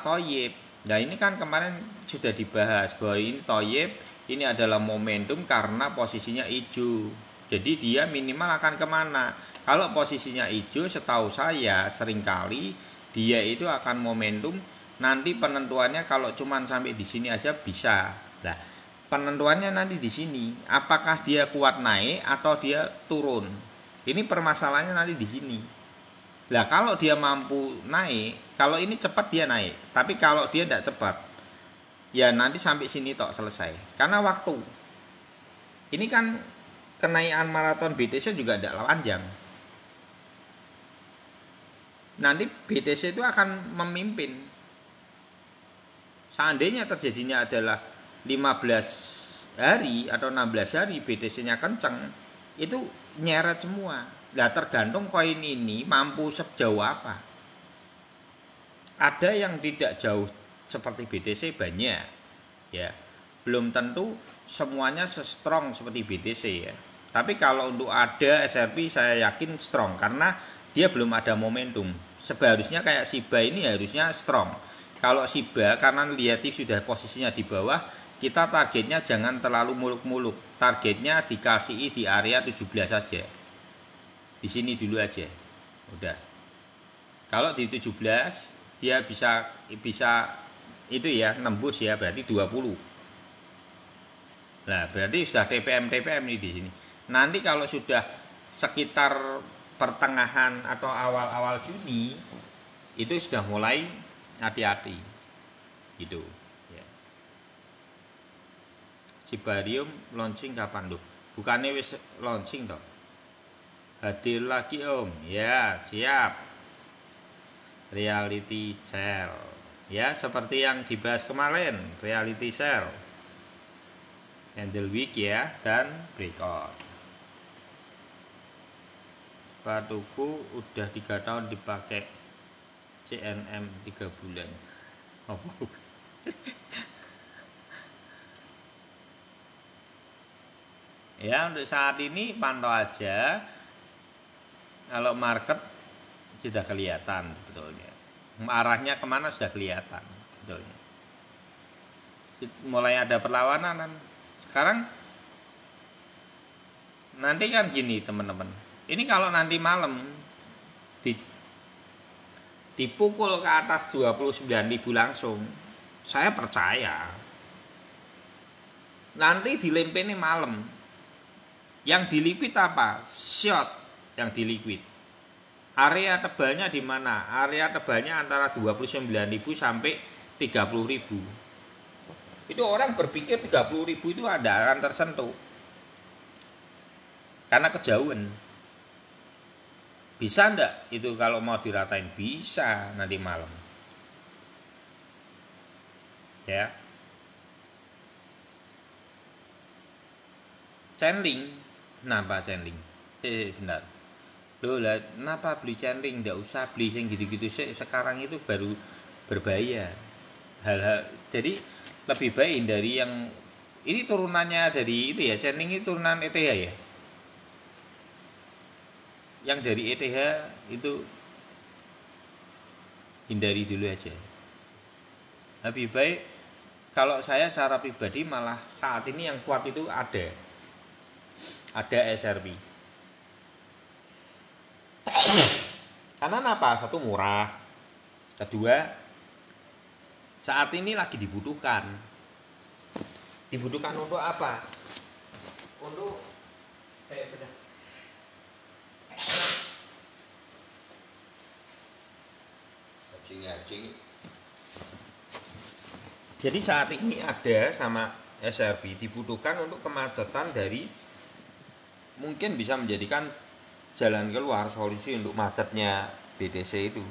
toyib. Nah ini kan kemarin sudah dibahas bahwa ini toyib, ini adalah momentum karena posisinya hijau. Jadi dia minimal akan kemana? Kalau posisinya hijau setahu saya seringkali dia itu akan momentum. Nanti penentuannya kalau cuman sampai di sini aja bisa. Nah penentuannya nanti di sini. Apakah dia kuat naik atau dia turun? Ini permasalahannya nanti di sini. Nah kalau dia mampu naik, kalau ini cepat dia naik, tapi kalau dia tidak cepat, ya nanti sampai sini tok selesai. Karena waktu. Ini kan kenaikan maraton BTC juga tidak panjang. Nanti BTC itu akan memimpin. Seandainya terjadinya adalah 15 hari atau 16 hari BTC-nya kenceng, itu nyeret semua. Nah tergantung koin ini mampu sejauh apa. Ada yang tidak jauh seperti BTC banyak ya, belum tentu semuanya se-strong seperti BTC ya. Tapi kalau untuk ada SRP saya yakin strong karena dia belum ada momentum. Seharusnya kayak SIBA ini harusnya strong. Kalau SIBA karena liatif sudah posisinya di bawah, kita targetnya jangan terlalu muluk-muluk. Targetnya dikasih di area 17 saja. Di sini dulu aja. Udah. Kalau di 17 dia bisa itu ya nembus ya, berarti 20. Nah, berarti sudah TPM ini di sini. Nanti kalau sudah sekitar pertengahan atau awal-awal Juni itu sudah mulai hati-hati. Gitu ya. Cibarium launching kapan tuh? Bukannya wis launching toh? Hadir lagi Om. Ya, siap. Reality sell. Ya, seperti yang dibahas kemarin, reality sell. Candle week ya dan breakout. Sepatuku udah 3 tahun dipakai CNM 3 bulan. Oh. Ya, untuk saat ini pantau aja. Kalau market sudah kelihatan sebetulnya. Arahnya kemana sudah kelihatan sebetulnya. Mulai ada perlawanan. Sekarang nanti kan gini teman-teman. Ini kalau nanti malam dipukul ke atas 29.000 langsung, saya percaya. Nanti dilempeni malam. Yang diliquid apa? Short yang diliquid. Area tebalnya di mana? Area tebalnya antara 29.000 sampai 30.000. Itu orang berpikir 30.000 itu ada akan tersentuh. Karena kejauhan. Bisa enggak itu kalau mau diratain? Bisa nanti malam. Ya. Chainlink. Kenapa chainlink? Bentar. Loh lah, kenapa beli chainlink? Enggak usah beli yang gitu-gitu sih. Sekarang itu baru berbahaya. Hal-hal jadi lebih baik dari yang ini turunannya dari itu ya, chainlink itu turunan ETH ya. yang dari ETH itu hindari dulu aja. Lebih baik kalau saya secara pribadi malah saat ini yang kuat itu ada SRP. Karena apa? Satu murah, kedua saat ini lagi dibutuhkan untuk apa? Untuk ngacing. Jadi saat ini ada sama SRP dibutuhkan untuk kemacetan dari, mungkin bisa menjadikan jalan keluar solusi untuk macetnya BTC itu.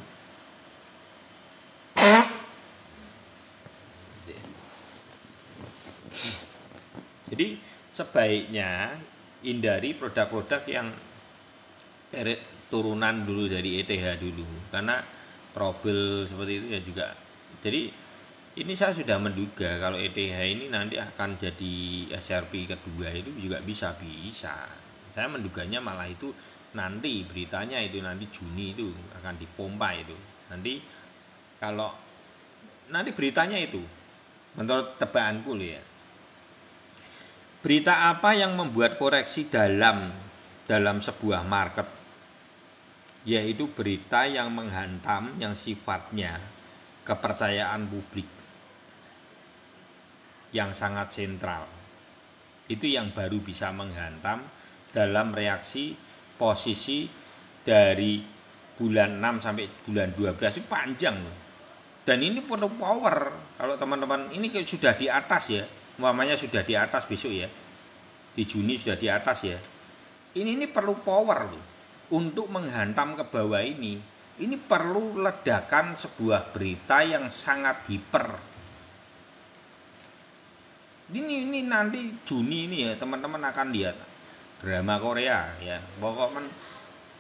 Jadi sebaiknya hindari produk-produk yang turunan dulu dari ETH dulu, karena trouble seperti itu ya juga. Jadi ini saya sudah menduga kalau ETH ini nanti akan jadi SRP kedua itu juga bisa. Saya menduganya malah itu nanti beritanya itu nanti Juni itu akan dipompa itu. Nanti kalau nanti beritanya itu menurut tebakanku loh ya. Berita apa yang membuat koreksi dalam sebuah market? Yaitu berita yang menghantam yang sifatnya kepercayaan publik yang sangat sentral. Itu yang baru bisa menghantam dalam reaksi posisi dari bulan 6 sampai bulan 12 itu panjang loh. Dan ini perlu power. Kalau teman-teman ini sudah di atas ya, umpamanya sudah di atas besok ya, di Juni sudah di atas ya, ini perlu power loh untuk menghantam ke bawah ini. Ini perlu ledakan sebuah berita yang sangat hiper. Ini nanti Juni ini ya teman-teman akan lihat drama Korea ya. Pokoknya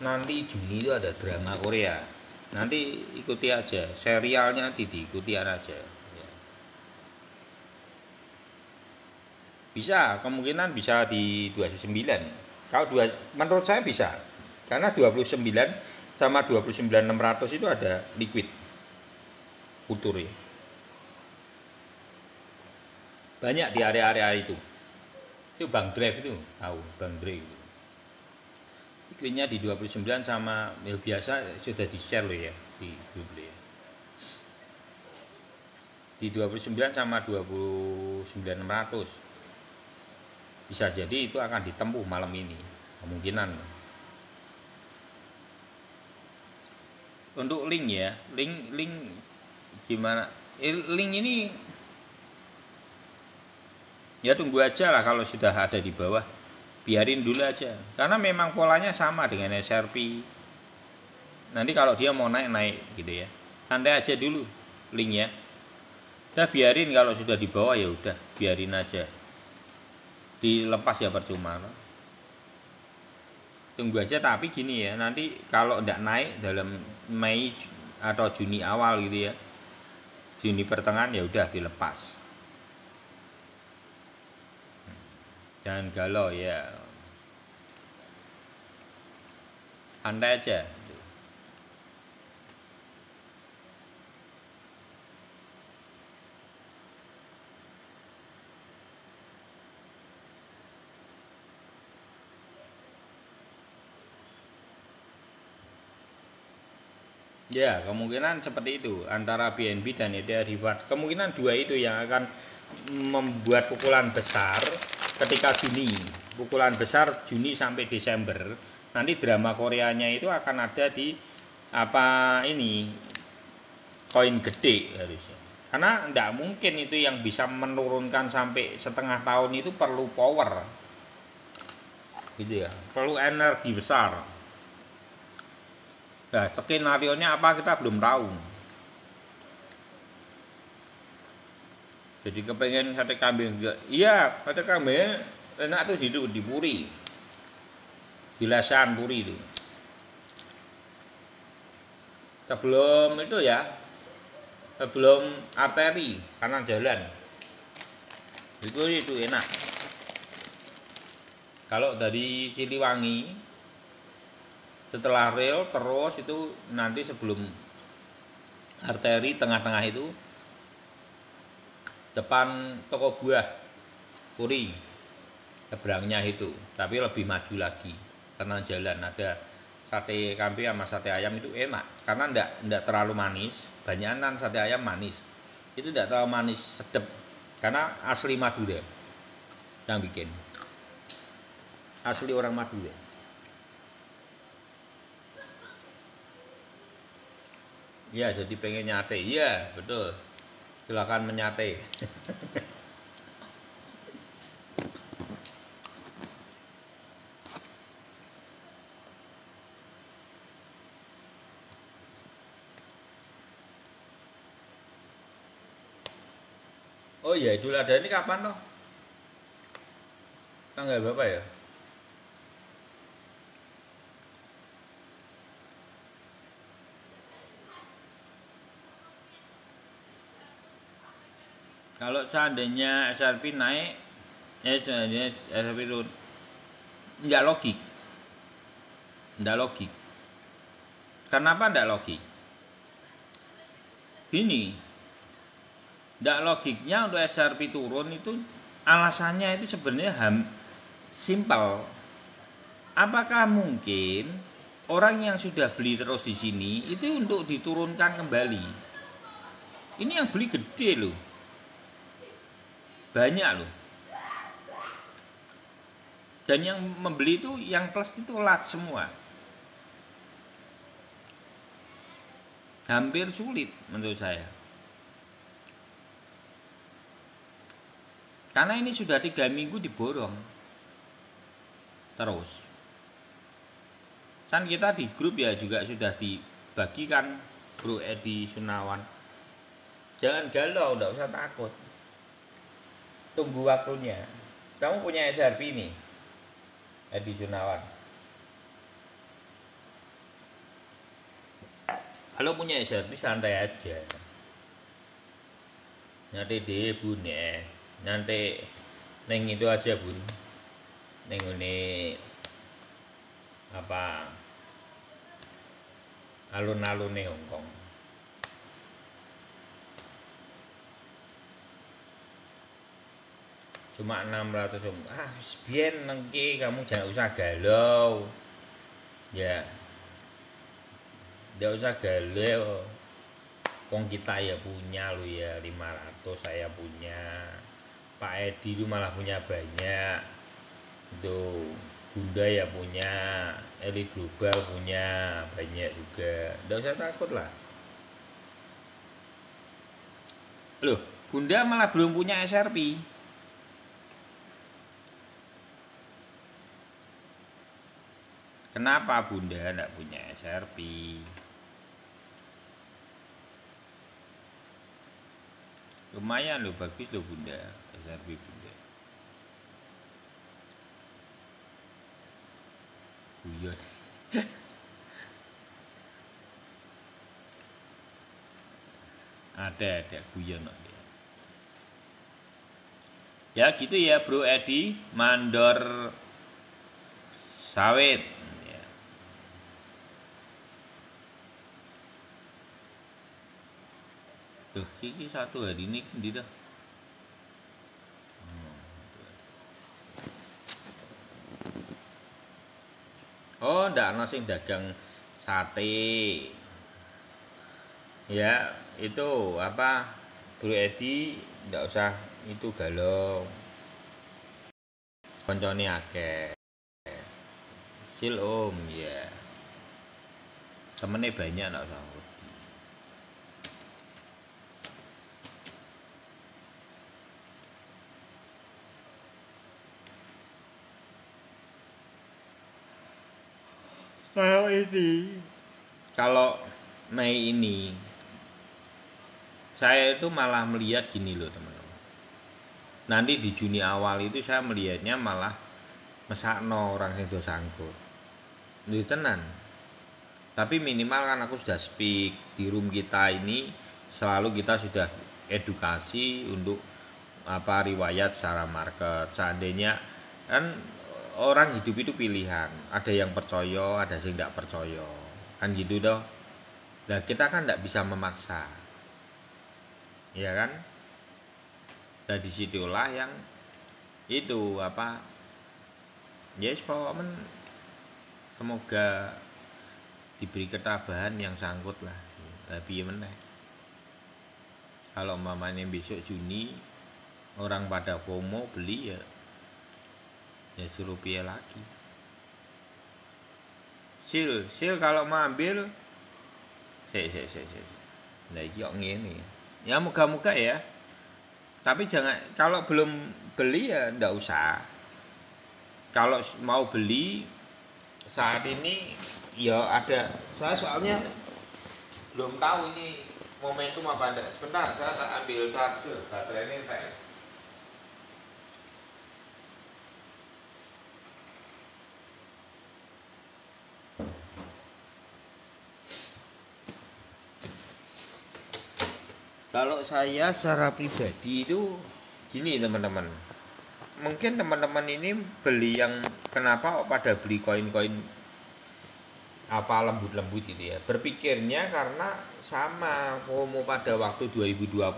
nanti Juni itu ada drama Korea. Nanti ikuti aja, serialnya diikuti aja. Ya. Bisa, kemungkinan bisa di 29. Kalau menurut saya bisa. Karena 29 sama 29.600 itu ada liquid kultur ya. Banyak di area-area itu. Itu Bang Drive itu, tahu Bang Drive itu. Liquidnya di 29 sama ya biasa sudah di-share loh ya di grup ya. Di 29 sama 29.600. Bisa jadi itu akan ditempuh malam ini, kemungkinan. Untuk link ya, link gimana? Link ini ya tunggu aja lah kalau sudah ada di bawah, biarin dulu aja. Karena memang polanya sama dengan SRP. Nanti kalau dia mau naik gitu ya, santai aja dulu link ya. Udah biarin, kalau sudah di bawah ya udah biarin aja. Dilepas ya percuma loh. Tunggu aja, tapi gini ya, nanti kalau tidak naik dalam Mei atau Juni awal gitu ya, Juni pertengahan ya udah dilepas. Jangan galau ya, santai aja. Ya, kemungkinan seperti itu antara BNB dan ETH reward. Kemungkinan dua itu yang akan membuat pukulan besar ketika Juni. Pukulan besar Juni sampai Desember. Nanti drama Koreanya itu akan ada di apa ini? Koin gede harusnya. Karena tidak mungkin itu yang bisa menurunkan sampai setengah tahun itu perlu power. Gitu ya. Perlu energi besar. Nah, skenario-nya apa kita belum tahu. Jadi kepengen sate kambing juga. Iya, sate kambing enak tuh di Puri. Di Lasan Puri itu. Sebelum itu ya, sebelum arteri kanan jalan. Itu enak. Kalau dari Siliwangi Setelah rel terus itu nanti sebelum arteri tengah-tengah itu depan toko buah Puri seberangnya itu, tapi lebih maju lagi karena jalan ada sate kambing sama sate ayam itu enak karena ndak terlalu manis. Banyakan sate ayam manis, itu ndak terlalu manis, sedep karena asli Madura yang bikin, asli orang Madura. Ya jadi pengen nyate, iya betul, silakan menyate. Oh iya, Idul Adha ini kapan loh? Tanggal berapa ya? Kalau seandainya SRP naik, seandainya SRP turun, nggak logik. Nggak logik. Kenapa nggak logik? Gini, nggak logiknya untuk SRP turun itu alasannya itu sebenarnya simpel. Apakah mungkin orang yang sudah beli terus di sini itu untuk diturunkan kembali? Ini yang beli gede loh, banyak loh. Dan yang membeli itu yang plus itu lat semua. Hampir sulit menurut saya. Karena ini sudah 3 minggu diborong terus. Kan kita di grup ya juga sudah dibagikan Bro Edi Sunawan. Jangan galau, enggak usah takut. Tunggu waktunya. Kamu punya SRP nih, Edi Sunawan. Kalau punya SRP santai aja. Nanti deh bun ya. Nanti neng itu aja bun. Neng ini apa? Alun-alun nih Hongkong. Cuma 600. Biar nengki kamu jangan usah galau. Ya. Nggak usah galau. Wong kita ya punya lo ya 500 saya punya. Pak Edi itu malah punya banyak. Itu Bunda ya punya, Elit Global punya banyak juga. Nggak usah takut lah. Loh, Bunda malah belum punya SRP. Kenapa Bunda enggak punya SRP? Lumayan loh, bagus loh Bunda, SRP Bunda. Guyon. ada guyon kok. Ya gitu ya Bro Edi, mandor sawit. Tuh, ini satu hari ini kendi dah. Oh, ndak ana sing dagang sate. Ya, itu apa? Bro Edi ndak usah itu galau. Koncone akeh. Sil Om ya. Temene banyak ndak usah. Kalau Mei ini saya itu malah melihat gini loh teman-teman. Nanti di Juni awal itu saya melihatnya malah mesakno orang sing do sangkut. Lho tenan. Tapi minimal kan aku sudah speak di room kita ini, selalu kita sudah edukasi untuk apa riwayat secara market. Seandainya kan orang hidup itu pilihan, ada yang percaya, ada yang tidak percaya, kan gitu toh. Nah kita kan tidak bisa memaksa, ya kan. Nah disitulah yang itu apa, yes pokoknya semoga diberi ketabahan yang sangkut lah. Tapi meneh kalau mamanya besok Juni orang pada FOMO beli ya suruh piye lagi. Sil kalau mau ambil sik. Nah iki kok ngene ya. Ya moga-moga ya. Tapi jangan, kalau belum beli ya ndak usah. Kalau mau beli saat ini ya ada, saya soalnya belum tahu ini momentum apa enggak. Sebentar saya tak ambil charger, baterainya entek. Kalau saya secara pribadi itu gini teman-teman, mungkin teman-teman ini beli yang kenapa pada beli koin-koin apa lembut-lembut gitu ya, berpikirnya karena sama FOMO pada waktu 2020.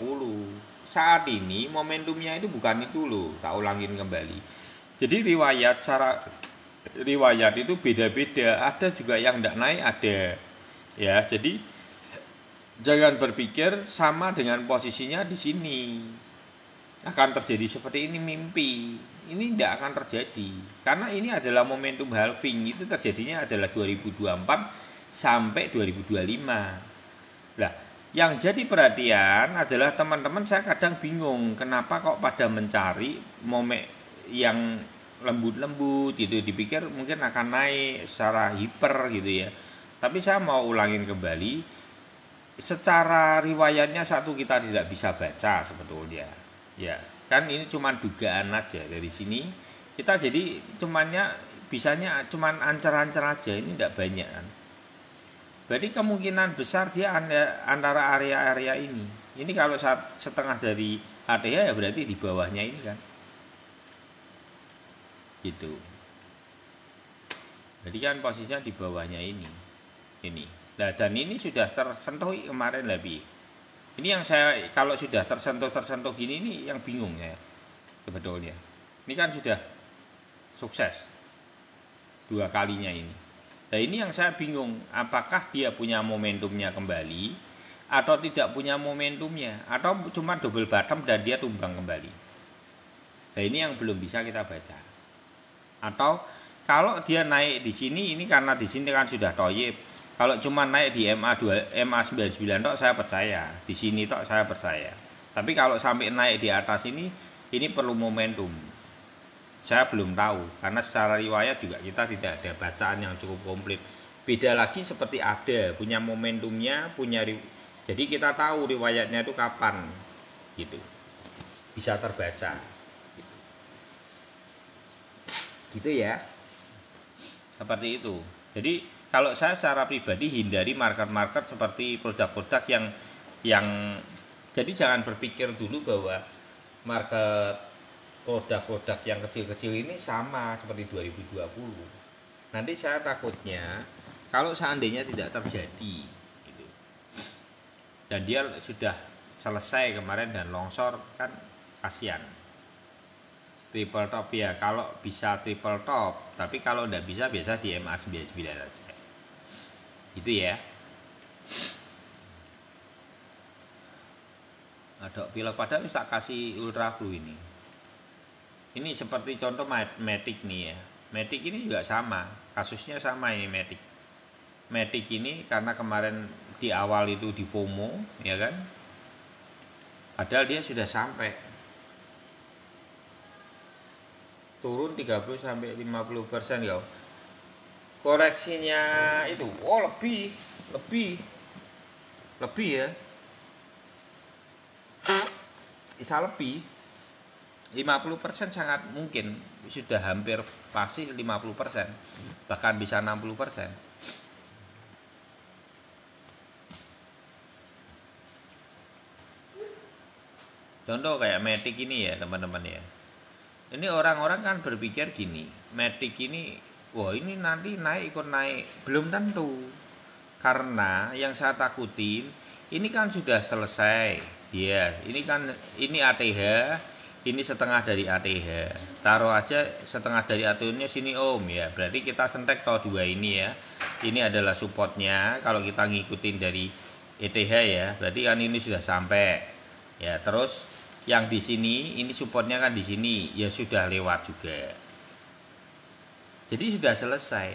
Saat ini momentumnya itu bukan itu loh, tak ulangin kembali. Jadi riwayat itu beda-beda, ada juga yang tidak naik ada ya. Jadi jangan berpikir sama dengan posisinya di sini akan terjadi seperti ini, mimpi ini tidak akan terjadi karena ini adalah momentum halving, itu terjadinya adalah 2024 sampai 2025. Nah yang jadi perhatian adalah teman-teman, saya kadang bingung kenapa kok pada mencari momen yang lembut-lembut gitu, dipikir mungkin akan naik secara hiper gitu ya. Tapi saya mau ulangin kembali, secara riwayatnya satu kita tidak bisa baca sebetulnya ya kan, ini cuma dugaan aja dari sini kita, jadi bisanya cuman ancer-ancer aja, ini tidak banyak kan. Berarti kemungkinan besar dia antara area-area ini kalau setengah dari HTH ya berarti di bawahnya ini kan gitu. Jadi kan posisinya di bawahnya ini. Nah, dan ini sudah tersentuh kemarin lebih. Ini yang saya, kalau sudah tersentuh gini, ini yang bingung ya sebetulnya. Ini kan sudah sukses 2 kalinya ini. Nah ini yang saya bingung, apakah dia punya momentumnya kembali atau tidak punya momentumnya, atau cuma double bottom dan dia tumbang kembali. Nah ini yang belum bisa kita baca. Atau kalau dia naik di sini, ini karena di sini kan sudah toyib. Kalau cuma naik di MA99 tok saya percaya, di sini tok saya percaya. Tapi kalau sampai naik di atas ini perlu momentum. Saya belum tahu karena secara riwayat juga kita tidak ada bacaan yang cukup komplit. Beda lagi seperti ada punya momentumnya, jadi kita tahu riwayatnya itu kapan gitu. Bisa terbaca. Gitu ya. Seperti itu. Jadi kalau saya secara pribadi hindari market-market seperti produk-produk yang jadi jangan berpikir dulu bahwa market produk-produk yang kecil-kecil ini sama seperti 2020. Nanti saya takutnya kalau seandainya tidak terjadi gitu, dan dia sudah selesai kemarin dan longsor, kan kasihan. Triple top ya, kalau bisa triple top, tapi kalau tidak bisa biasa di MA99 aja. Itu ya. Ada pilek padahal bisa kasih ultra blue ini. Ini seperti contoh Matic nih ya. Matic ini juga sama, kasusnya sama ini Matic. Matic ini karena kemarin di awal itu di FOMO, ya kan? Padahal dia sudah sampai turun 30 sampai 50% ya. Koreksinya itu lebih ya. Bisa lebih 50% sangat mungkin, sudah hampir pasti 50%, bahkan bisa 60%. Contoh kayak Matic ini ya teman-teman ya. Ini orang-orang kan berpikir gini, Matic ini, wah ini nanti naik ikut naik, belum tentu. Karena yang saya takutin, ini kan sudah selesai, ya. Ini kan ini ATH, ini setengah dari ATH. Taruh aja setengah dari ATH-nya sini Om ya. Berarti kita sentek toh dua ini ya. Ini adalah supportnya. Kalau kita ngikutin dari ETH ya, berarti kan ini sudah sampai. Ya terus yang di sini ini supportnya kan di sini ya sudah lewat juga. Jadi sudah selesai.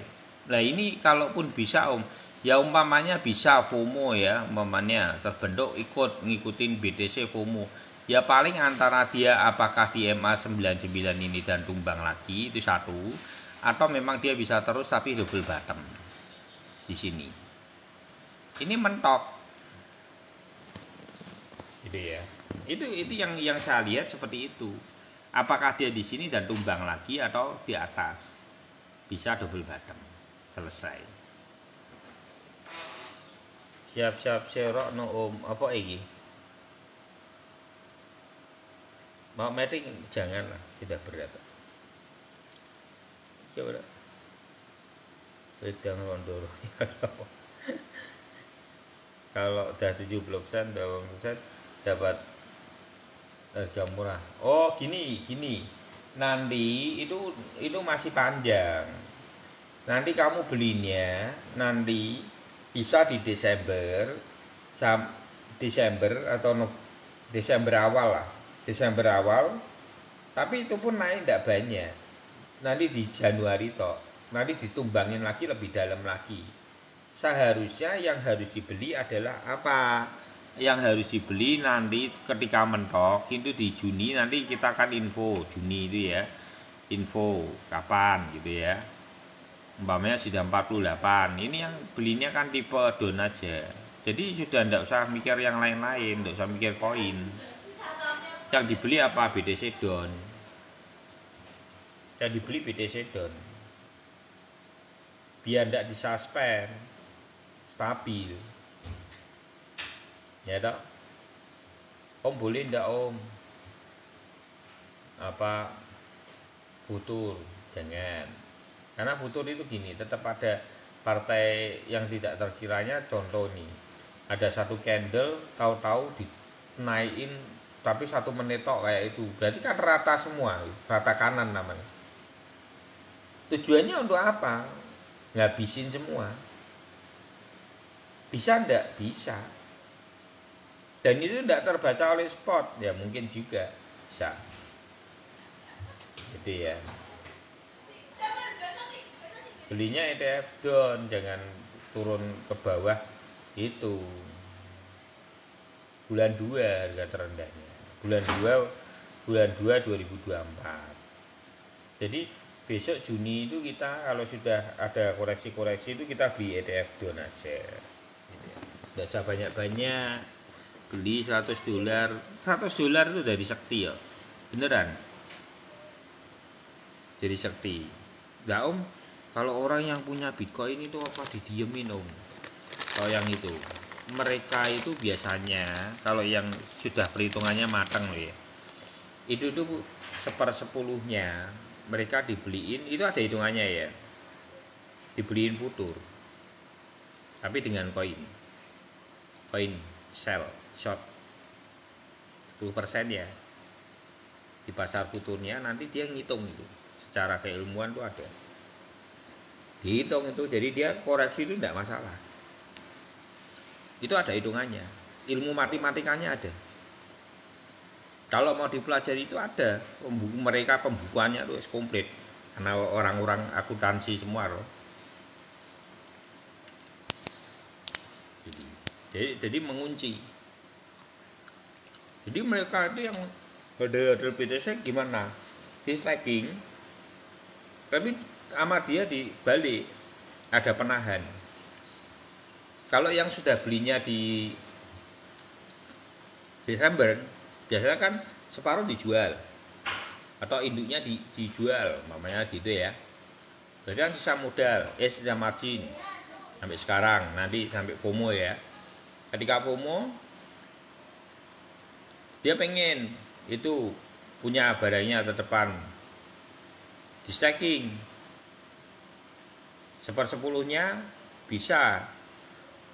Nah ini kalaupun bisa Om, ya umpamanya bisa FOMO ya, umpamanya terbentuk ikut ngikutin BTC FOMO. Ya paling antara dia apakah di MA 99 ini dan tumbang lagi itu satu, atau memang dia bisa terus tapi double bottom di sini. Ini mentok. Gitu ya. Itu yang saya lihat seperti itu. Apakah dia di sini dan tumbang lagi atau di atas? Bisa double bottom. Selesai. Siap-siap serok no Om. Apa iki? Mau meeting janganlah, tidak berat. Coba dah. Wedang Rondoro. Kalau udah 70% dapat harga murah. Oh, gini. Nanti itu masih panjang. Nanti kamu belinya nanti bisa di Desember atau Desember awal lah. Desember awal, tapi itu pun naik tidak banyak. Nanti di Januari toh, nanti ditumbangin lagi lebih dalam lagi. Seharusnya yang harus dibeli adalah apa? Yang harus dibeli nanti ketika mentok itu di Juni, nanti kita akan info Juni itu ya. Info kapan gitu ya. Umpamanya sudah 48. Ini yang belinya kan tipe don aja. Jadi sudah tidak usah mikir yang lain-lain, tidak usah mikir koin. Yang dibeli apa? BTC Don. Yang dibeli BTC Don. Biar tidak disuspend, stabil. Ya dok. Om boleh tidak Om? Apa futur? Jangan. Karena futur itu gini, tetap ada partai yang tidak terkiranya. Contoh nih, ada satu candle tahu-tahu dinaikin tapi 1 menit tok kayak itu, berarti kan rata semua, rata kanan namanya. Tujuannya untuk apa? Ngabisin semua. Bisa enggak? Bisa. Dan itu tidak terbaca oleh spot, ya mungkin juga bisa. Gitu ya. Belinya ETF Don, jangan turun ke bawah itu. Bulan 2 harga terendahnya. Bulan 2 2024. Jadi besok Juni itu kita kalau sudah ada koreksi-koreksi itu kita beli ETF Don aja. Tidak usah banyak-banyak. Beli $100. $100 itu dari sekti ya. Beneran. Jadi sekti. Enggak Om, kalau orang yang punya Bitcoin itu apa didiemin Om? Kalau yang itu mereka itu biasanya kalau yang sudah perhitungannya matang loh ya, itu 1/10-nya mereka dibeliin, itu ada hitungannya ya, dibeliin futur tapi dengan koin sell short 10% ya di pasar futurnya. Nanti dia ngitung itu secara keilmuan tuh ada dihitung itu, jadi dia koreksi itu tidak masalah. Itu ada hitungannya, ilmu matematikanya ada. Kalau mau dipelajari itu ada, mereka pembukuannya itu komplit karena orang-orang akuntansi semua loh. Jadi mengunci. Jadi mereka itu yang model BTC gimana? Di stacking, tapi sama dia dibalik ada penahan. Kalau yang sudah belinya di Desember, biasanya kan separuh dijual atau induknya dijual, namanya gitu ya. Berarti kan sisa modal, sisa margin sampai sekarang, nanti sampai FOMO ya. Ketika FOMO, dia pengen itu punya barangnya ke depan di stacking, 1/10-nya bisa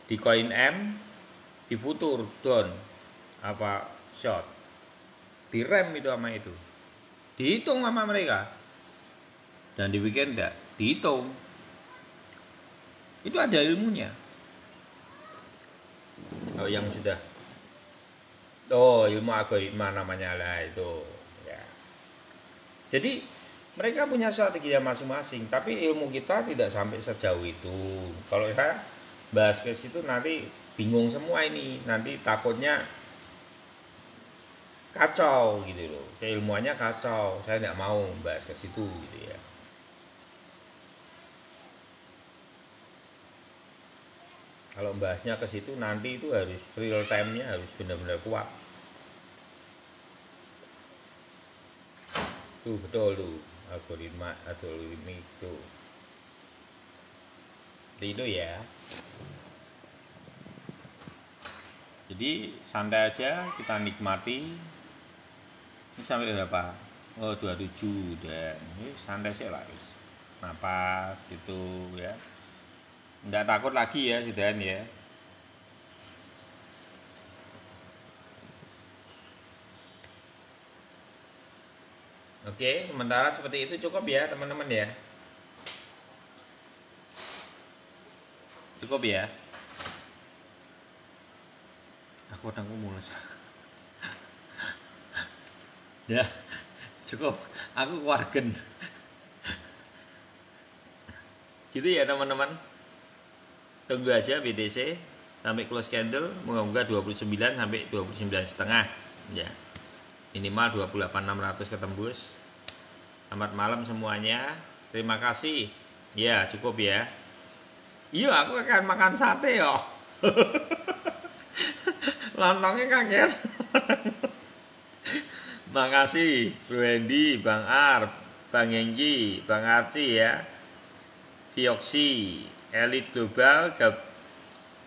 di koin M, diputur down apa short, direm itu sama itu, dihitung sama mereka, dan di weekend enggak dihitung. Itu ada ilmunya. Oh, yang sudah, ilmu algoritma namanya lah itu ya. Jadi mereka punya strateginya masing-masing, tapi ilmu kita tidak sampai sejauh itu. Kalau saya bahas ke situ nanti bingung semua ini, nanti takutnya kacau gitu loh, keilmuannya kacau. Saya tidak mau bahas ke situ gitu ya. Kalau bahasnya ke situ nanti itu harus real time-nya harus benar-benar kuat. Tuh betul tuh algoritma itu. Itu ya. Jadi santai aja, kita nikmati. Ini sampai berapa? Oh 27 dan ini santai sih lah. Napas itu ya. Nggak takut lagi ya sudah ya. Oke, sementara seperti itu cukup ya teman-teman ya. Cukup ya. Aku mules. Ya, cukup. Aku keluargen. Gitu ya teman-teman. Tunggu aja BTC sampai close candle, moga-moga 29 sampai 29,5 ya. Minimal 28.600 ketembus. Selamat malam semuanya. Terima kasih. Ya, cukup ya. Iya, aku akan makan sate yo. Lontongnya kaget. Makasih Bro Hendy, Bang Ar, Bang Enggi, Bang Arci ya. Vioksi, Elit Global,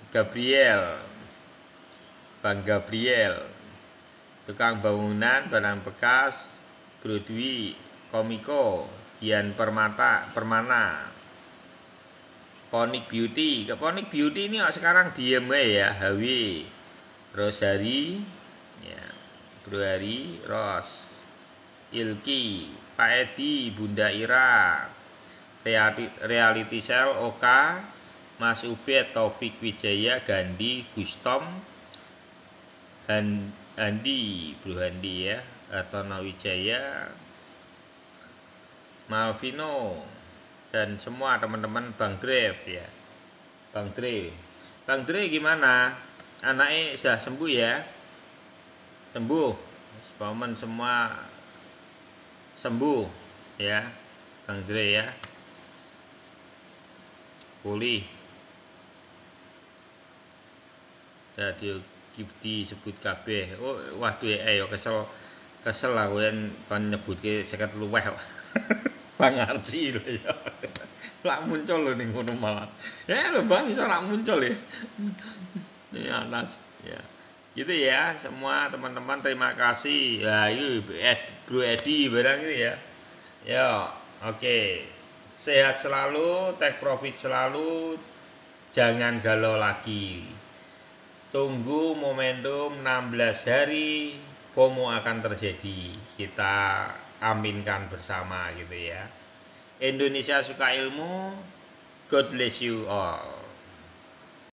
Gabriel, Bang Gabriel, tukang bangunan, barang bekas, Bro Dwi, Komiko, Dian Permana, Ponic Beauty. Ke Ponic Beauty ini sekarang diem ya, Hawi, Rosari, ya, Bro Hari, Ros, Ilki, Pak Edi, Bunda Ira, Reality Cell, Oka, Mas Ubed, Taufik Wijaya, Gandhi, Gustom, Handi, Bro Handi ya, Atono Wijaya, Malvino, dan semua teman-teman Bang Drev ya. Bang Dre gimana? Anaknya sudah sembuh ya? Sembuh. Spamen semua sembuh ya. Bang Dre ya. Pulih. Radio Kipti sebut kabeh. Oh, waduh yo kesel lah kon nyebutke 50 luweh. Bang Arci lho ya. Lak muncul lho ning ngono malah. Ya lho Bang iso lak muncul ya. Ini atas ya. Gitu ya semua teman-teman, terima kasih. Ya itu Bro Edi barang itu ya. Ya, oke. Sehat selalu, take profit selalu, jangan galau lagi. Tunggu momentum 16 hari, FOMO akan terjadi. Kita aminkan bersama gitu ya. Indonesia suka ilmu, God bless you all.